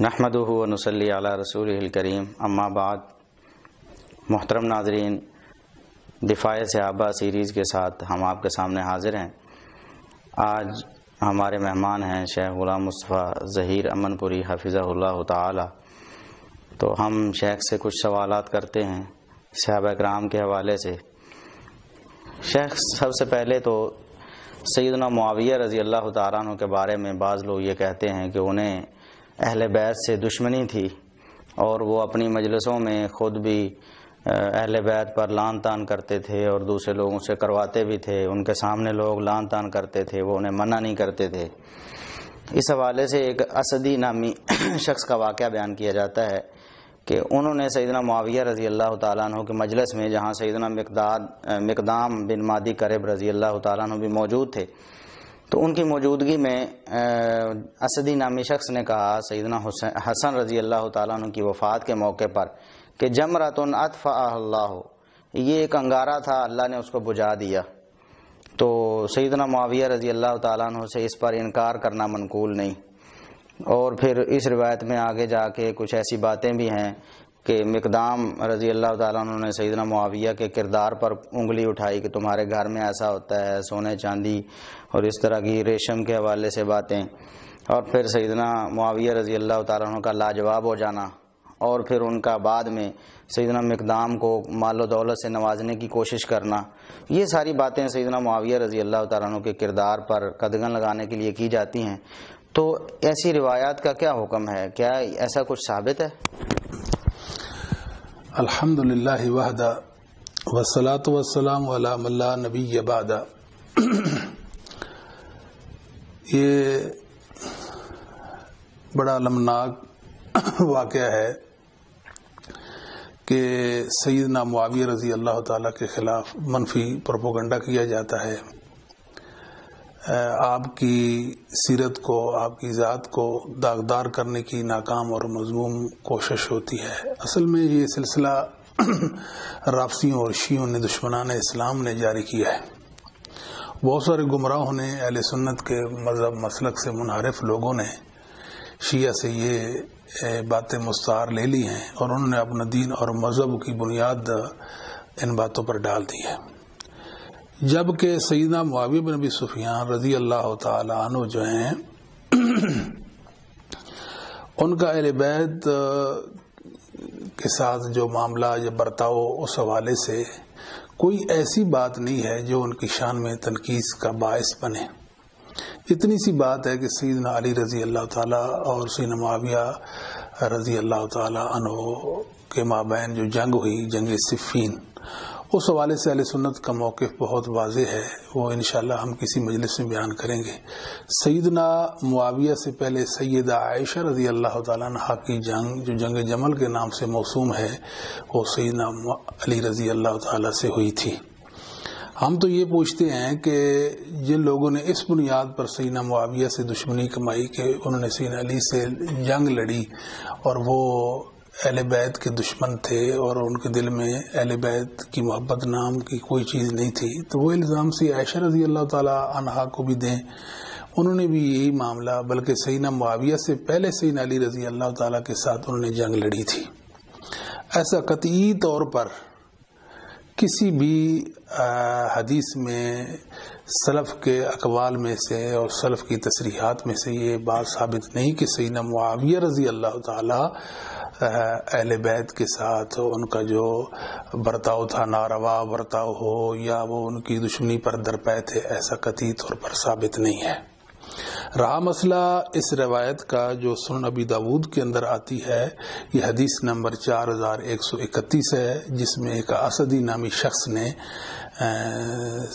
نحمدہ و نصلی علی رسولہ الکریم، اما بعد۔ محترم ناظرین، دفاع صحابہ سیریز کے ساتھ ہم آپ کے سامنے حاضر ہیں۔ آج ہمارے مہمان ہیں شیخ غلام مصطفیٰ ظہیر امن پوری حفظہ اللہ تعالی۔ تو ہم شیخ سے کچھ سوالات کرتے ہیں صحابہ کرام کے حوالے سے۔ شیخ، سب سے پہلے تو سیدنا معاویہ رضی اللہ تعالیٰ عنہ کے بارے میں بعض لوگ یہ کہتے ہیں کہ انہیں اہل بیت سے دشمنی تھی اور وہ اپنی مجلسوں میں خود بھی اہل بیت پر لعن طعن کرتے تھے اور دوسرے لوگوں سے کرواتے بھی تھے۔ ان کے سامنے لوگ لعن طعن کرتے تھے، وہ انہیں منع نہیں کرتے تھے۔ اس حوالے سے ایک اسدی نامی شخص کا واقعہ بیان کیا جاتا ہے کہ انہوں نے سیدنا معاویہ رضی اللہ تعالیٰ عنہ کے مجلس میں، جہاں سیدنا مقدام بن مادی کرب رضی اللہ تعالیٰ عنہ بھی موجود تھے، تو ان کی موجودگی میں اسدی نامی شخص نے کہا سیدنا حسن رضی اللہ تعالیٰ عنہ کی وفات کے موقع پر کہ جمرۃ اطفأھا اللہ، یہ ایک انگارہ تھا، اللہ نے اس کو بجھا دیا۔ تو سیدنا معاویہ رضی اللہ تعالیٰ عنہ سے اس پر انکار کرنا منقول نہیں۔ اور پھر اس روایت میں آگے جا کے کچھ ایسی باتیں بھی ہیں کہ مقدام رضی اللہ تعالیٰ عنہ نے سیدنا معاویہ کے کردار پر انگلی اٹھائی کہ تمہارے گھر میں ایسا ہوتا ہے، سونے چاندی اور اس طرح کی ریشم کے حوالے سے باتیں، اور پھر سیدنا معاویہ رضی اللہ تعالیٰ عنہ کا لاجواب ہو جانا، اور پھر ان کا بعد میں سیدنا مقدام کو مال و دولت سے نوازنے کی کوشش کرنا۔ یہ ساری باتیں سیدنا معاویہ رضی اللہ تعالیٰ عنہ کے کردار پر قدغن لگانے کے لیے کی جاتی ہیں۔ تو ایسی روایات کا کیا حکم ہے؟ کیا ایسا کچھ ثابت ہے؟ الحمدللہ وحدہ والصلاة والسلام علی من لا نبی بعد۔ یہ بڑا المناک واقعہ ہے کہ سیدنا معاویہ رضی اللہ تعالیٰ کے خلاف منفی پروپیگنڈا کیا جاتا ہے۔ آپ کی سیرت کو، آپ کی ذات کو داغدار کرنے کی ناکام اور مذموم کوشش ہوتی ہے۔ اصل میں یہ سلسلہ رافضیوں اور شیعوں نے، دشمنان اسلام نے جاری کیا ہے۔ بہت سارے گمراہوں نے، اہل سنت کے مذہب مسلک سے منحرف لوگوں نے شیعہ سے یہ باتیں مستعار لے لی ہیں اور انہوں نے اپنا دین اور مذہب کی بنیاد ان باتوں پر ڈال دی ہے۔ جبکہ سیدنا معاویہ بن ابی سفیان رضی اللہ تعالی عنہ جو ہیں، ان کا اہل بیت کے ساتھ جو معاملہ یا برتاؤ، اس حوالے سے کوئی ایسی بات نہیں ہے جو ان کی شان میں تنقید کا باعث بنے۔ اتنی سی بات ہے کہ سیدنا علی رضی اللہ تعالی اور سیدنا معاویہ رضی اللہ تعالی عنہ کے مابین جو جنگ ہوئی، جنگ صفین، اس حوالے سے اہل سنت کا موقف بہت واضح ہے، وہ انشاءاللہ ہم کسی مجلس میں بیان کریں گے۔ سیدنا معاویہ سے پہلے سیدہ عائشہ رضی اللہ تعالیٰ عنہ کی جنگ، جو جنگ جمل کے نام سے موسوم ہے، وہ سیدنا علی رضی اللہ تعالیٰ سے ہوئی تھی۔ ہم تو یہ پوچھتے ہیں کہ جن لوگوں نے اس بنیاد پر سیدنا معاویہ سے دشمنی کمائی کہ انہوں نے سیدنا علی سے جنگ لڑی اور وہ اہل بیت کے دشمن تھے اور ان کے دل میں اہل بیت کی محبت نام کی کوئی چیز نہیں تھی، تو وہ الزام سے عائشہ رضی اللہ تعالی عنہا کو بھی دیں۔ انہوں نے بھی یہی معاملہ، بلکہ سیدنا معاویہ سے پہلے سیدنا علی رضی اللہ تعالی کے ساتھ انہوں نے جنگ لڑی تھی۔ ایسا قطعی طور پر کسی بھی حدیث میں سلف کے اقوال میں سے اور سلف کی تصریحات میں سے یہ بات ثابت نہیں کہ سیدنا معاویہ رضی اللہ تعالی اہل بیت کے ساتھ ان کا جو برتاؤ تھا ناروا برتاؤ ہو یا وہ ان کی دشمنی پر درپے تھے، ایسا قطعی طور پر ثابت نہیں ہے۔ رہا مسئلہ اس روایت کا جو سنن ابی داود کے اندر آتی ہے، یہ حدیث نمبر 4131 ہے، جس میں ایک اسدی نامی شخص نے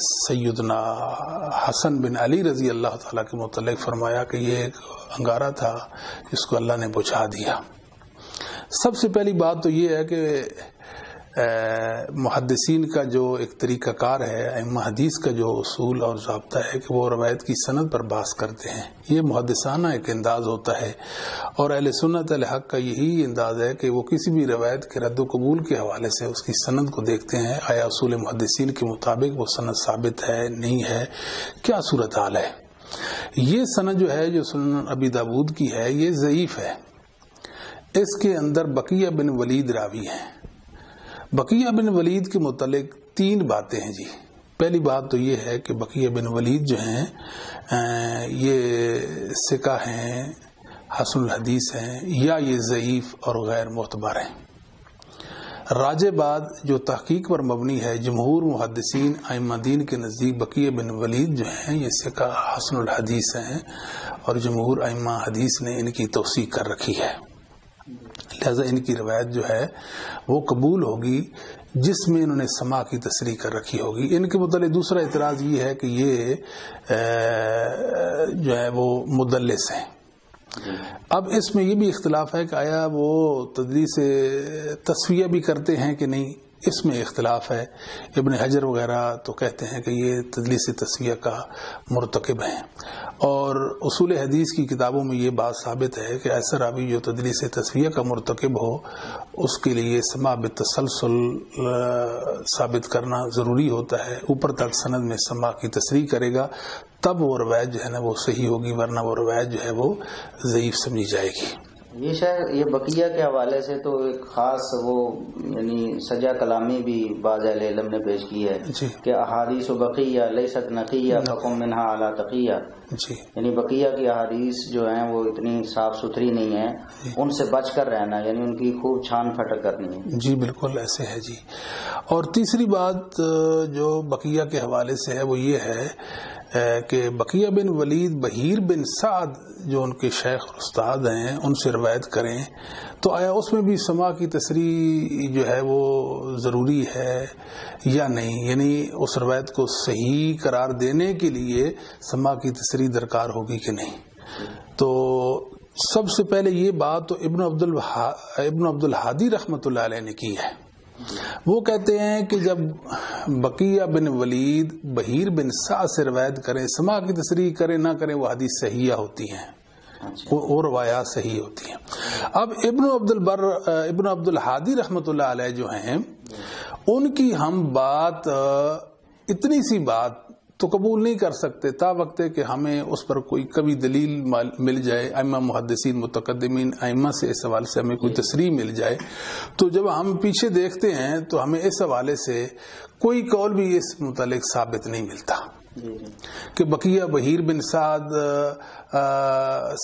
سیدنا حسن بن علی رضی اللہ تعالیٰ کے متعلق فرمایا کہ یہ ایک انگارہ تھا جس کو اللہ نے بجھا دیا۔ سب سے پہلی بات تو یہ ہے کہ محدثین کا جو ایک طریقہ کار ہے، ائمہ حدیث کا جو اصول اور ضابطہ ہے کہ وہ روایت کی سند پر بحث کرتے ہیں۔ یہ محدثانہ ایک انداز ہوتا ہے، اور اہل سنت اہل حق کا یہی انداز ہے کہ وہ کسی بھی روایت کے رد و قبول کے حوالے سے اس کی سند کو دیکھتے ہیں، آیا اصول محدثین کے مطابق وہ سند ثابت ہے، نہیں ہے، کیا صورتحال ہے۔ یہ سند جو ہے جو سنن ابی داود کی ہے، یہ ضعیف ہے، اس کے اندر بقیہ بن ولید راوی ہیں. بقیہ بن ولید کے متعلق 3 باتیں ہیں جی. پہلی بات تو یہ ہے کہ بقیہ بن ولید جو ہیں یہ ثقہ ہیں، حسن الحدیث ہیں، یا یہ ضعیف اور غیر معتبر ہیں. راجح بات جو تحقیق پر مبنی ہے، جمہور محدثین ائمہ دین کے نزدیک بقیہ بن ولید جو ہیں یہ ثقہ حسن الحدیث ہیں، اور جمہور ائمہ حدیث نے ان کی توثیق کر رکھی ہے. لہذا ان کی روایت جو ہے وہ قبول ہوگی جس میں انہوں نے سماع کی تصریح کر رکھی ہوگی. ان کے متعلق دوسرا اعتراض یہ ہے کہ یہ جو ہے وہ مدلس ہیں. اب اس میں یہ بھی اختلاف ہے کہ آیا وہ تدلیس تسویہ بھی کرتے ہیں کہ نہیں، اس میں اختلاف ہے. ابن حجر وغیرہ تو کہتے ہیں کہ یہ تدلیس تسویہ کا مرتکب ہیں، اور اصول حدیث کی کتابوں میں یہ بات ثابت ہے کہ ایسا راوی جو تدلیس تسویہ کا مرتکب ہو اس کے لیے سماع بالتسلسل ثابت کرنا ضروری ہوتا ہے. اوپر تک سند میں سماع کی تصریح کرے گا تب وہ روایت جو ہے نا وہ صحیح ہوگی، ورنہ وہ روایت جو ہے وہ ضعیف سمجھی جائے گی. یہ شاید یہ بقیہ کے حوالے سے تو ایک خاص وہ یعنی سجا کلامی بھی بعض اہل علم نے پیش کی ہے جی. کہ احادیث بقیہ لیست نقیہ فقم منہا علی تقیہ، جی. یعنی بقیہ کی احادیث جو ہیں وہ اتنی صاف ستھری نہیں ہیں، ان سے بچ کر رہنا، یعنی ان کی خوب چھان پھٹک کرنی ہے. جی بالکل ایسے ہے جی. اور تیسری بات جو بقیہ کے حوالے سے ہے وہ یہ ہے کہ بقیہ بن ولید بحیر بن سعد جو ان کے شیخ اور استاد ہیں ان سے روایت کریں تو آیا اس میں بھی سماع کی تصریح جو ہے وہ ضروری ہے یا نہیں، یعنی اس روایت کو صحیح قرار دینے کے لیے سماع کی تصریح درکار ہوگی کہ نہیں. تو سب سے پہلے یہ بات تو ابن عبد الحادی رحمۃ اللہ علیہ نے کی ہے. وہ کہتے ہیں کہ جب بقیہ بن ولید بحیر بن سعد سے روایت کریں، سماع کی تصریح کریں نہ کریں، وہ حدیث صحیحہ ہوتی ہیں، وہ روایات صحیح ہوتی ہیں. اب ابن عبد الحادی رحمۃ اللہ علیہ جو ہیں ان کی ہم بات اتنی سی بات تو قبول نہیں کر سکتے تا وقت کہ ہمیں اس پر کوئی کبھی دلیل مل جائے، ائمہ محدثین متقدمین ائمہ سے اس حوالے سے ہمیں کوئی تصریح مل جائے. تو جب ہم پیچھے دیکھتے ہیں تو ہمیں اس حوالے سے کوئی قول بھی اس متعلق ثابت نہیں ملتا کہ بقیہ بحیر بن سعد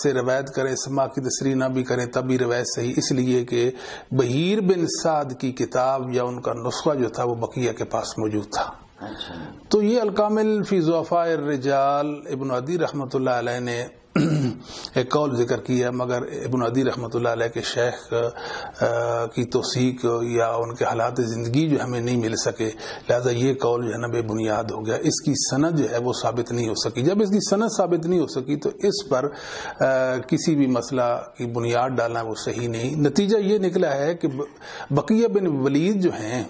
سے روایت کرے، سماع کی تصریح نہ بھی کریں تب بھی روایت صحیح، اس لیے کہ بحیر بن سعد کی کتاب یا ان کا نسخہ جو تھا وہ بقیہ کے پاس موجود تھا. تو یہ الکامل فی ضعفاء الرجال ابن عدی رحمۃ اللہ علیہ نے ایک قول ذکر کیا، مگر ابن عدی رحمۃ اللہ علیہ کے شیخ کی توثیق یا ان کے حالات زندگی جو ہمیں نہیں مل سکے، لہذا یہ قول جو ہے نا بے بنیاد ہو گیا. اس کی سند جو ہے وہ ثابت نہیں ہو سکی. جب اس کی سند ثابت نہیں ہو سکی تو اس پر کسی بھی مسئلہ کی بنیاد ڈالنا وہ صحیح نہیں. نتیجہ یہ نکلا ہے کہ بقیہ بن ولید جو ہیں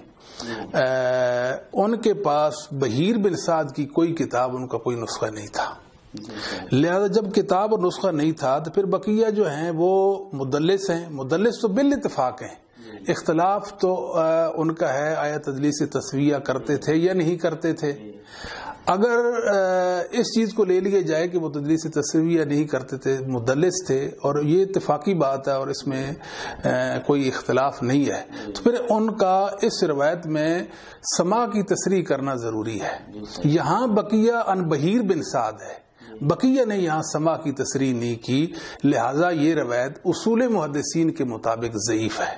ان کے پاس بحیر بن سعد کی کوئی کتاب، ان کا کوئی نسخہ نہیں تھا. لہذا جب کتاب اور نسخہ نہیں تھا تو پھر بقیہ جو ہیں وہ مدلس ہیں. مدلس تو بالاتفاق ہیں، اختلاف تو ان کا ہے آیا تدلیس تسویہ کرتے تھے یا نہیں کرتے تھے. اگر اس چیز کو لے لیا جائے کہ وہ تدلیس تسویہ نہیں کرتے تھے، مدلس تھے، اور یہ اتفاقی بات ہے اور اس میں کوئی اختلاف نہیں ہے، تو پھر ان کا اس روایت میں سماع کی تصریح کرنا ضروری ہے. یہاں بقیہ ان بحیر بن سعد ہے، بقیہ نے یہاں سماع کی تصریح نہیں کی، لہذا یہ روایت اصول محدثین کے مطابق ضعیف ہے.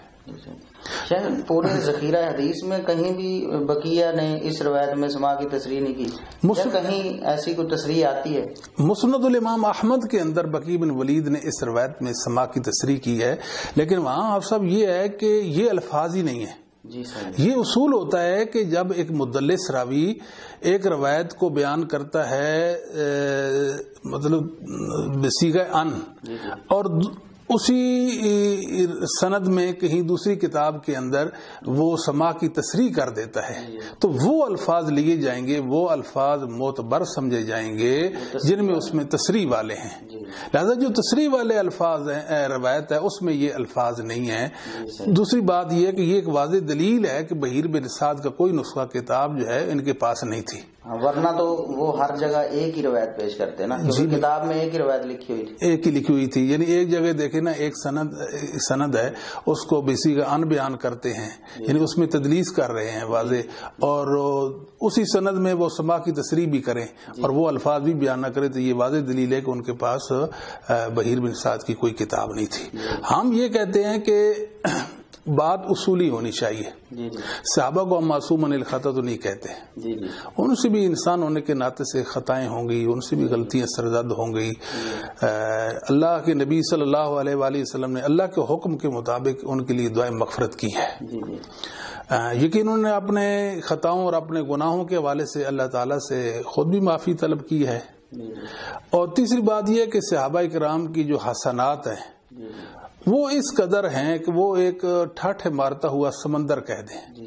شاید پورے ذخیرہ حدیث میں کہیں بھی بقیہ نے اس روایت میں سماع کی تصریح نہیں کی، یا کہیں ایسی کوئی تصریح آتی ہے؟ مسند الامام احمد کے اندر بقیہ بن ولید نے اس روایت میں سماع کی تصریح کی ہے، لیکن وہاں آپ سب یہ ہے کہ یہ الفاظ ہی نہیں ہیں. یہ اصول ہوتا ہے کہ جب ایک مدلس راوی ایک روایت کو بیان کرتا ہے مطلب بصیغہ ان، اور اسی سند میں کہیں دوسری کتاب کے اندر وہ سماع کی تصریح کر دیتا ہے، تو وہ الفاظ لیے جائیں گے، وہ الفاظ معتبر سمجھے جائیں گے جن میں اس میں تصریح والے ہیں. لہذا جو تصریح والے الفاظ ہیں روایت ہے اس میں یہ الفاظ نہیں ہیں. دوسری بات یہ ہے کہ یہ ایک واضح دلیل ہے کہ بحیر بن سعد کا کوئی نسخہ کتاب جو ہے ان کے پاس نہیں تھی. ورنہ تو وہ ہر جگہ ایک ہی روایت پیش کرتے نا، کیونکہ کتاب میں ایک ہی روایت لکھی ہوئی تھی، ایک ہی لکھی ہوئی تھی. یعنی ایک جگہ دیکھیں نا، ایک سند ہے، اس کو بیسی کا ان بیان کرتے ہیں، یعنی اس میں تدلیس کر رہے ہیں واضح، اور اسی سند میں وہ سما کی تصریح بھی کریں اور وہ الفاظ بھی بیان نہ کریں، تو یہ واضح دلیل ہے کہ ان کے پاس بہیر بن سعد کی کوئی کتاب نہیں تھی. ہم یہ کہتے ہیں کہ بات اصولی ہونی چاہیے. صحابہ کو ہم معصوم عن الخطا تو نہیں کہتے، ان سے بھی انسان ہونے کے ناطے سے خطائیں ہوں گی، ان سے بھی غلطیاں سرزد ہوں گی. اللہ کے نبی صلی اللہ علیہ وآلہ وسلم نے اللہ کے حکم کے مطابق ان کے لیے دعائیں مغفرت کی ہے. یقین انہوں نے اپنے خطاؤں اور اپنے گناہوں کے حوالے سے اللہ تعالیٰ سے خود بھی معافی طلب کی ہے. اور تیسری بات یہ ہے کہ صحابہ کرام کی جو حسنات ہیں وہ اس قدر ہیں کہ وہ ایک ٹھاٹھے مارتا ہوا سمندر کہہ دیں،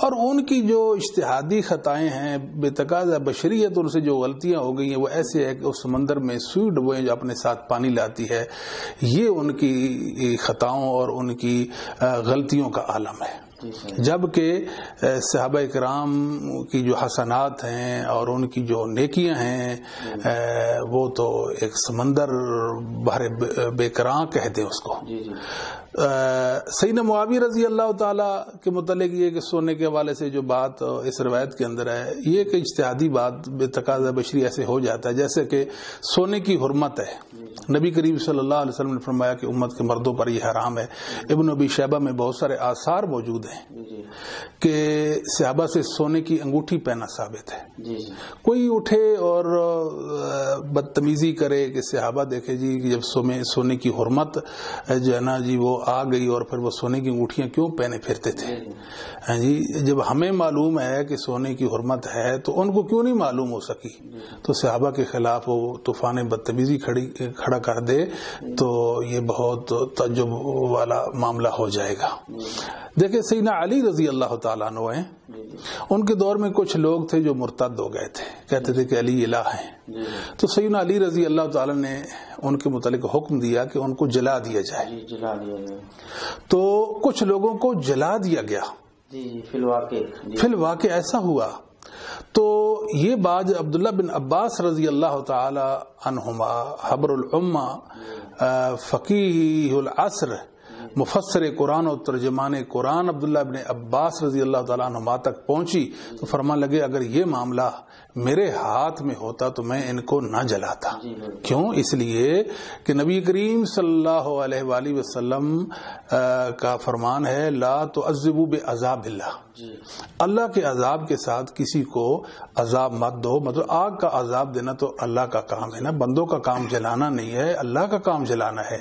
اور ان کی جو اجتہادی خطائیں ہیں بے تقاضا بشریت ان سے جو غلطیاں ہو گئی ہیں وہ ایسے ہے کہ اس سمندر میں سوئی ڈبوئیں جو اپنے ساتھ پانی لاتی ہے، یہ ان کی خطاؤں اور ان کی غلطیوں کا عالم ہے. جبکہ صحابہ کرام کی جو حسنات ہیں اور ان کی جو نیکیاں ہیں وہ تو ایک سمندر بحر بے کراں کہہ دیں اس کو. سیدنا معاویہ رضی اللہ تعالیٰ کے متعلق یہ کہ سونے کے حوالے سے جو بات اس روایت کے اندر ہے، یہ کہ اجتہادی بات بے تقاضا بشری ایسے ہو جاتا ہے، جیسے کہ سونے کی حرمت ہے. نبی کریم صلی اللہ علیہ وسلم نے فرمایا کہ امت کے مردوں پر یہ حرام ہے. ابن ابی شیبہ میں بہت سارے آثار موجود ہیں کہ صحابہ سے سونے کی انگوٹھی پہنا ثابت ہے. کوئی اٹھے اور بدتمیزی کرے کہ صحابہ دیکھے جی جب سونے کی حرمت جو ہے نا جی وہ آ گئی اور پھر وہ سونے کی انگوٹھیاں کیوں پہنے پھرتے تھے. جی جب ہمیں معلوم ہے کہ سونے کی حرمت ہے تو ان کو کیوں نہیں معلوم ہو سکی. تو صحابہ کے خلاف وہ طوفان بدتمیزی کھڑا کر دے تو یہ بہت تعجب والا معاملہ ہو جائے گا. دیکھیں سیدنا علی رضی اللہ تعالیٰ عنہ ہیں، ان کے دور میں کچھ لوگ تھے جو مرتد ہو گئے تھے، کہتے تھے کہ علی الہ ہیں. تو سیدنا علی رضی اللہ تعالیٰ نے ان کے متعلق حکم دیا کہ ان کو جلا دیا جائے. تو کچھ لوگوں کو جلا دیا گیا. فی الواقع ایسا ہوا. تو یہ بات عبداللہ بن عباس رضی اللہ تعالی عنہما حبر الامہ فقیہ العصر مفسر قرآن اور ترجمان قرآن عبداللہ بن عباس رضی اللہ تعالیٰ عنہما تک پہنچی تو فرمان لگے اگر یہ معاملہ میرے ہاتھ میں ہوتا تو میں ان کو نہ جلاتا. کیوں؟ اس لیے کہ نبی کریم صلی اللہ علیہ وآلہ وسلم کا فرمان ہے لا تعذبوا بعذاب اللہ، اللہ کے عذاب کے ساتھ کسی کو عذاب مت دو. مطلب آگ کا عذاب دینا تو اللہ کا کام ہے نا، بندوں کا کام جلانا نہیں ہے، اللہ کا کام جلانا ہے.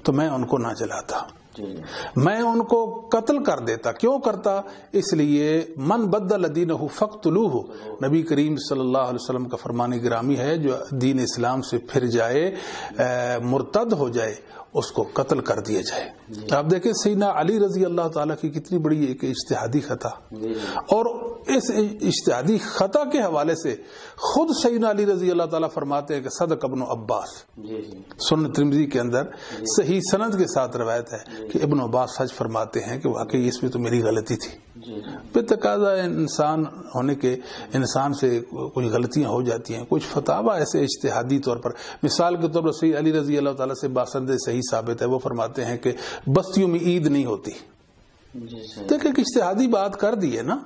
تو میں ان کو نہ جلاتا، میں ان کو قتل کر دیتا. کیوں کرتا؟ اس لیے من بدل دینہ فقتلوہ، نبی کریم صلی اللہ علیہ وسلم کا فرمان گرامی ہے جو دین اسلام سے پھر جائے مرتد ہو جائے اس کو قتل کر دیا جائے. آپ دیکھیں سیدنا علی رضی اللہ تعالیٰ کی کتنی بڑی ایک اجتہادی خطا، اور اس اجتہادی خطا کے حوالے سے خود سیدنا علی رضی اللہ تعالیٰ فرماتے ہیں کہ صدق ابن عباس. سنن ترمذی کے اندر صحیح سند کے ساتھ روایت ہے کہ ابن عباس سچ فرماتے ہیں کہ واقعی اس میں تو میری غلطی تھی. بے تقاضا انسان ہونے کے انسان سے کچھ غلطیاں ہو جاتی ہیں. کچھ فتاوی ایسے اجتہادی طور پر، مثال کے طور پر سید علی رضی اللہ تعالیٰ سے باسند صحیح ثابت ہے، وہ فرماتے ہیں کہ بستیوں میں عید نہیں ہوتی. دیکھیں کہ اجتہادی بات کر دی ہے نا،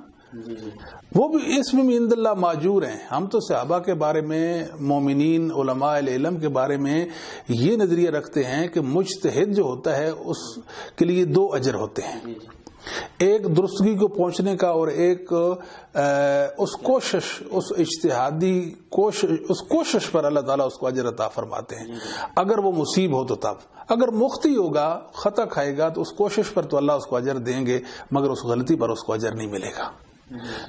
وہ بھی اس میں عند اللہ ماجور ہیں. ہم تو صحابہ کے بارے میں، مومنین علماء علم کے بارے میں یہ نظریہ رکھتے ہیں کہ مجتہد جو ہوتا ہے اس کے لیے دو اجر ہوتے ہیں، ایک درستگی کو پہنچنے کا اور ایک اس کوشش، اس اجتہادی اس کوشش پر اللہ تعالیٰ اس کو اجر عطا فرماتے ہیں. اگر وہ مصیب ہو تو تب، اگر مخطی ہوگا، خطا کھائے گا تو اس کوشش پر تو اللہ اس کو اجر دیں گے، مگر اس غلطی پر اس کو اجر نہیں ملے گا.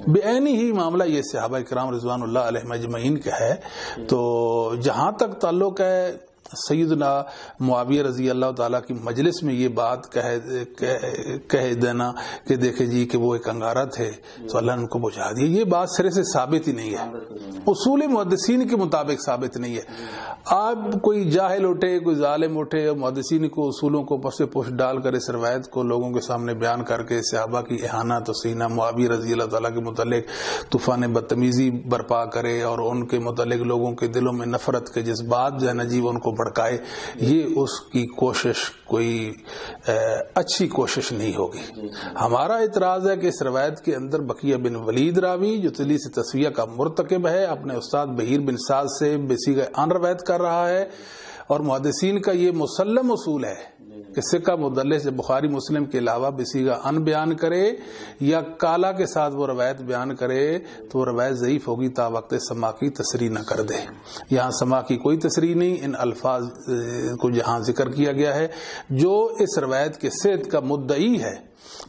بعینی ہی معاملہ یہ صحابہ کرام رضوان اللہ علیہم اجمعین کا ہے. تو جہاں تک تعلق ہے سیدنا معاویہ رضی اللہ تعالیٰ کی مجلس میں یہ بات کہہ دینا کہ دیکھیں جی کہ وہ ایک انگارہ تھے تو اللہ نے ان کو بجھا دیا، یہ بات سرے سے ثابت ہی نہیں ہے، اصول محدثین کے مطابق ثابت نہیں ہے. آپ کوئی جاہل اٹھے, کوئی ظالم اٹھے, محدثین کو اصولوں کو پس پوش ڈال کر اس روایت کو لوگوں کے سامنے بیان کر کے صحابہ کی اہانت و سینہ معاویہ رضی اللہ تعالیٰ کے متعلق طوفان بدتمیزی برپا کرے اور ان کے متعلق لوگوں کے دلوں میں نفرت کے جذبات جو ہے نا جی ان کو بھڑکائے, یہ اس کی کوشش کوئی اچھی کوشش نہیں ہوگی. ہمارا اعتراض ہے کہ اس روایت کے اندر بقیہ بن ولید راوی جو تدلیس تسویہ کا مرتکب ہے اپنے استاد بہیر بن سعد سے بصیغہ عن روایت کر رہا ہے, اور محدثین کا یہ مسلم اصول ہے کہ ثقہ مدلس بخاری مسلم کے علاوہ بصیغہ عن بیان کرے یا کالا کے ساتھ وہ روایت بیان کرے تو وہ روایت ضعیف ہوگی تا وقت سما کی تصریح نہ کر دے. یہاں سما کی کوئی تصریح نہیں, ان الفاظ کو جہاں ذکر کیا گیا ہے جو اس روایت کے صحت کا مدعی ہے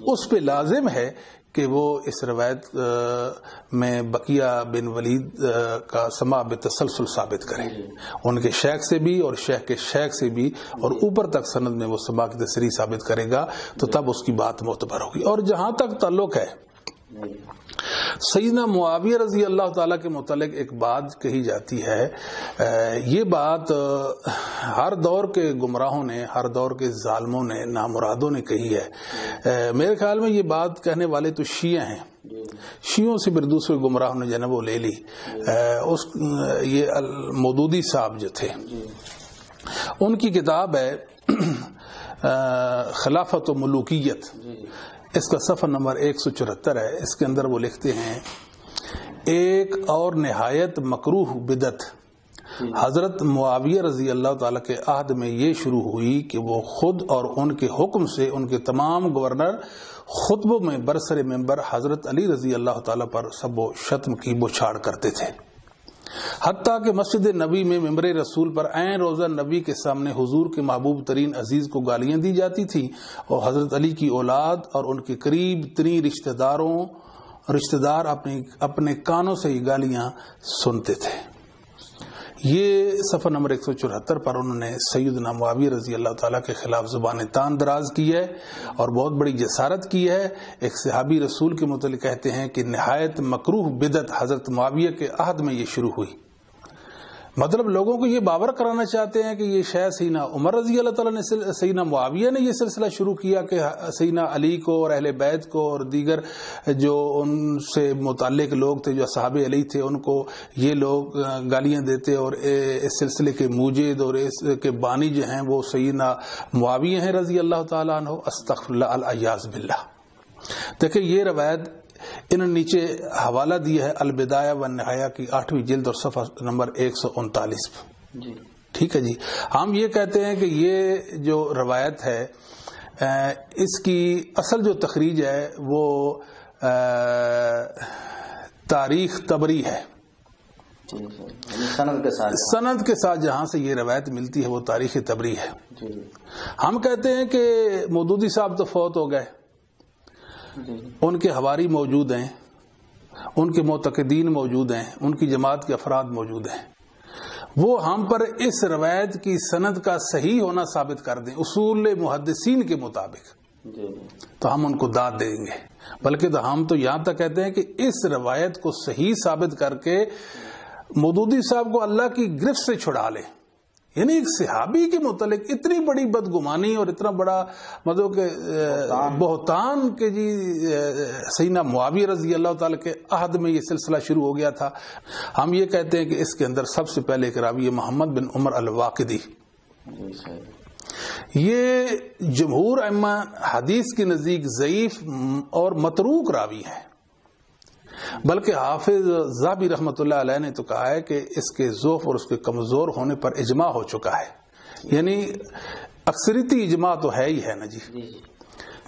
اس پہ لازم ہے کہ وہ اس روایت میں بقیہ بن ولید کا سماع بتسلسل ثابت کریں, ان کے شیخ سے بھی اور شیخ کے شیخ سے بھی, اور اوپر تک سند میں وہ سماع کی تصریح ثابت کرے گا تو تب اس کی بات معتبر ہوگی. اور جہاں تک تعلق ہے سیدنا معاویہ رضی اللہ تعالیٰ کے متعلق ایک بات کہی جاتی ہے, یہ بات ہر دور کے گمراہوں نے, ہر دور کے ظالموں نے, نامرادوں نے کہی ہے. میرے خیال میں یہ بات کہنے والے تو شیعہ ہیں, شیعوں سے پھر دوسرے گمراہوں نے جناب وہ لے لی. یہ مودودی صاحب جو تھے ان کی کتاب ہے خلافت و ملوکیت, اس کا صفحہ نمبر 174 ہے. اس کے اندر وہ لکھتے ہیں ایک اور نہایت مکروہ بدعت حضرت معاویہ رضی اللہ تعالیٰ کے عہد میں یہ شروع ہوئی کہ وہ خود اور ان کے حکم سے ان کے تمام گورنر خطبوں میں برسر ممبر حضرت علی رضی اللہ تعالیٰ پر سب و شتم کی بچھاڑ کرتے تھے, حتیٰ کہ مسجد نبی میں ممبر رسول پر عین روزہ نبی کے سامنے حضور کے محبوب ترین عزیز کو گالیاں دی جاتی تھیں اور حضرت علی کی اولاد اور ان کے قریب ترین رشتہ دار اپنے کانوں سے یہ گالیاں سنتے تھے. یہ صفحہ نمبر 174 پر انہوں نے سیدنا معاویہ رضی اللہ تعالیٰ کے خلاف زبان تان دراز کی ہے اور بہت بڑی جسارت کی ہے. ایک صحابی رسول کے متعلق کہتے ہیں کہ نہایت مکروہ بدعت حضرت معاویہ کے عہد میں یہ شروع ہوئی. مطلب لوگوں کو یہ باور کرانا چاہتے ہیں کہ یہ شاید سیدنا عمر رضی اللہ تعالیٰ نے, سیدنا معاویہ نے یہ سلسلہ شروع کیا کہ سیدنا علی کو اور اہل بیت کو اور دیگر جو ان سے متعلق لوگ تھے جو اصحاب علی تھے ان کو یہ لوگ گالیاں دیتے, اور اس سلسلے کے موجد اور اس کے بانی جو ہیں وہ سیدنا معاویہ ہیں رضی اللہ تعالیٰ عنہ. استغفر اللہ العیاذ باللہ. دیکھیں یہ روایت انہوں نے نیچے حوالہ دیا ہے البدایہ والنہایہ کی 8ویں جلد اور صفحہ نمبر 139 جی. ٹھیک ہے جی. ہم یہ کہتے ہیں کہ یہ جو روایت ہے اس کی اصل جو تخریج ہے وہ تاریخ طبری ہے. سند کے ساتھ جہاں سے یہ روایت ملتی ہے وہ تاریخ طبری ہے. ہم کہتے ہیں کہ مودودی صاحب تو فوت ہو گئے, ان کے حواری موجود ہیں, ان کے معتقدین موجود ہیں, ان کی جماعت کے افراد موجود ہیں, وہ ہم پر اس روایت کی سند کا صحیح ہونا ثابت کر دیں اصول محدثین کے مطابق تو ہم ان کو داد دیں گے. بلکہ تو ہم تو یہاں تک کہتے ہیں کہ اس روایت کو صحیح ثابت کر کے مودودی صاحب کو اللہ کی گرفت سے چھڑا لیں. یعنی ایک صحابی کے متعلق اتنی بڑی بدگمانی اور اتنا بڑا مطلب کہ بہتان کہ جی سیدنا معاویہ رضی اللہ تعالیٰ کے عہد میں یہ سلسلہ شروع ہو گیا تھا. ہم یہ کہتے ہیں کہ اس کے اندر سب سے پہلے ایک راوی محمد بن عمر الواقدی, یہ جمہور ائمہ حدیث کے نزدیک ضعیف اور متروک راوی ہے. بلکہ حافظ ذہبی رحمۃ اللہ علیہ نے تو کہا ہے کہ اس کے ضعف اور اس کے کمزور ہونے پر اجماع ہو چکا ہے. یعنی اکثریتی اجماع تو ہے ہی ہے نا جی,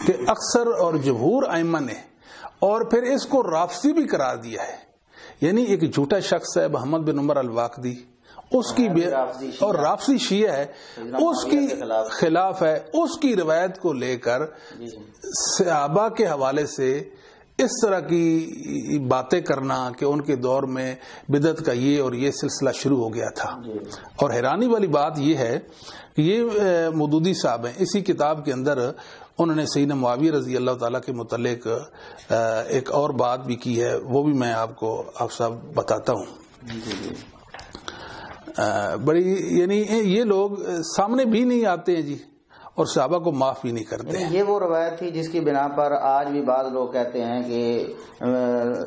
کہ اکثر اور جمہور ائمہ نے, اور پھر اس کو رافضی بھی قرار دیا ہے. یعنی ایک جھوٹا شخص ہے محمد بن عمر الواقدی, اس کی اور رافضی شیعہ ہے, اس کی خلاف ہے, اس کی روایت کو لے کر صحابہ کے حوالے سے اس طرح کی باتیں کرنا کہ ان کے دور میں بدعت کا یہ اور یہ سلسلہ شروع ہو گیا تھا. اور حیرانی والی بات یہ ہے کہ یہ مودودی صاحب ہیں, اسی کتاب کے اندر انہوں نے سیدنا معاویہ رضی اللہ تعالیٰ کے متعلق ایک اور بات بھی کی ہے, وہ بھی میں آپ کو آپ سب بتاتا ہوں. بڑی یعنی یہ لوگ سامنے بھی نہیں آتے ہیں جی، اور صحابہ کو معاف بھی نہیں کرتے ہیں۔ یہ وہ روایت تھی جس کی بنا پر آج بھی بعض لوگ کہتے ہیں کہ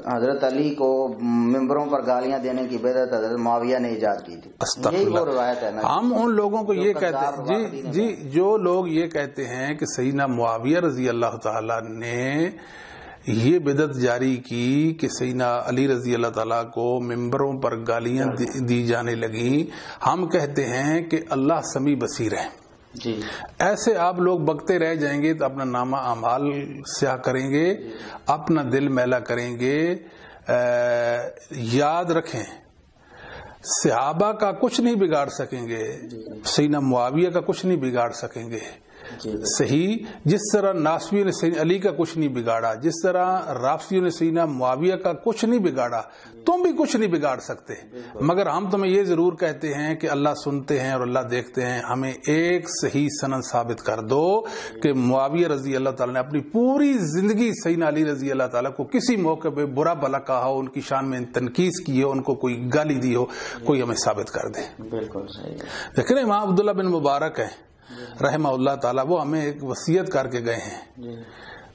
حضرت علی کو ممبروں پر گالیاں دینے کی بدعت حضرت معاویہ نے ایجاد کی تھی، یہی وہ روایت ہے نا۔ ہم ان لوگوں کو یہ کہتے ہیں جی جو لوگ یہ کہتے ہیں کہ سیدنا معاویہ رضی اللہ تعالی نے یہ بدعت جاری کی کہ سیدنا علی رضی اللہ تعالیٰ کو ممبروں پر گالیاں دی جانے لگیں، ہم کہتے ہیں کہ اللہ سمیع بصیر ہے جی۔ ایسے آپ لوگ بکتے رہ جائیں گے تو اپنا نامہ اعمال سیاہ کریں گے، اپنا دل میلا کریں گے۔ یاد رکھیں صحابہ کا کچھ نہیں بگاڑ سکیں گے، سیدنا معاویہ کا کچھ نہیں بگاڑ سکیں گے، صحیح؟ جس طرح ناصبیوں نے سیدنا علی کا کچھ نہیں بگاڑا، جس طرح رافضیوں نے سیدنا معاویہ کا کچھ نہیں بگاڑا، تم بھی کچھ نہیں بگاڑ سکتے۔ مگر ہم تمہیں یہ ضرور کہتے ہیں کہ اللہ سنتے ہیں اور اللہ دیکھتے ہیں، ہمیں ایک صحیح سند ثابت کر دو کہ معاویہ رضی اللہ تعالیٰ نے اپنی پوری زندگی سیدنا علی رضی اللہ تعالیٰ کو کسی موقع پہ برا بھلا کہا ہو، ان کی شان میں تنقید کی ہو، ان کو کوئی گالی دی ہو، کوئی ہمیں ثابت کر دے۔ بالکل صحیح۔ لیکن امام عبداللہ بن مبارک ہیں رحمہ اللہ تعالیٰ، وہ ہمیں ایک وصیت کر کے گئے ہیں۔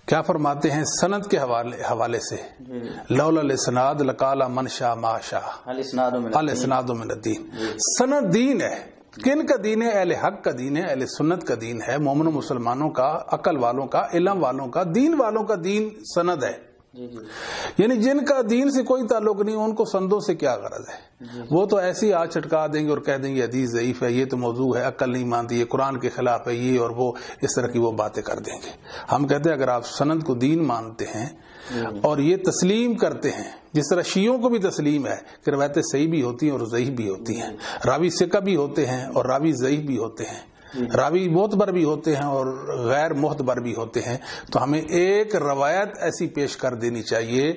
کیا فرماتے ہیں سند کے حوالے سے؟ لولا الاسناد لقال من شاء ما شاء الاسناد من الدین۔ سند دین ہے۔ کن کا دین ہے؟ اہل حق کا دین ہے، اہل سنت کا دین ہے، مومن و مسلمانوں کا، عقل والوں کا، علم والوں کا، دین والوں کا دین سند ہے۔ یعنی جن کا دین سے کوئی تعلق نہیں، ان کو سندوں سے کیا غرض ہے؟ وہ تو ایسی آج چٹکا دیں گے اور کہہ دیں گے حدیث ضعیف ہے، یہ تو موضوع ہے، عقل نہیں مانتی، یہ قرآن کے خلاف ہے، یہ اور وہ اس طرح کی وہ باتیں کر دیں گے۔ ہم کہتے ہیں اگر آپ سند کو دین مانتے ہیں اور یہ تسلیم کرتے ہیں، جس طرح شیعوں کو بھی تسلیم ہے کہ روایتیں صحیح بھی ہوتی ہیں اور ضعیف بھی ہوتی ہیں، راوی ثقہ بھی ہوتے ہیں اور راوی ضعیف بھی ہوتے ہیں، راوی معتبر بھی ہوتے ہیں اور غیر معتبر بھی ہوتے ہیں، تو ہمیں ایک روایت ایسی پیش کر دینی چاہیے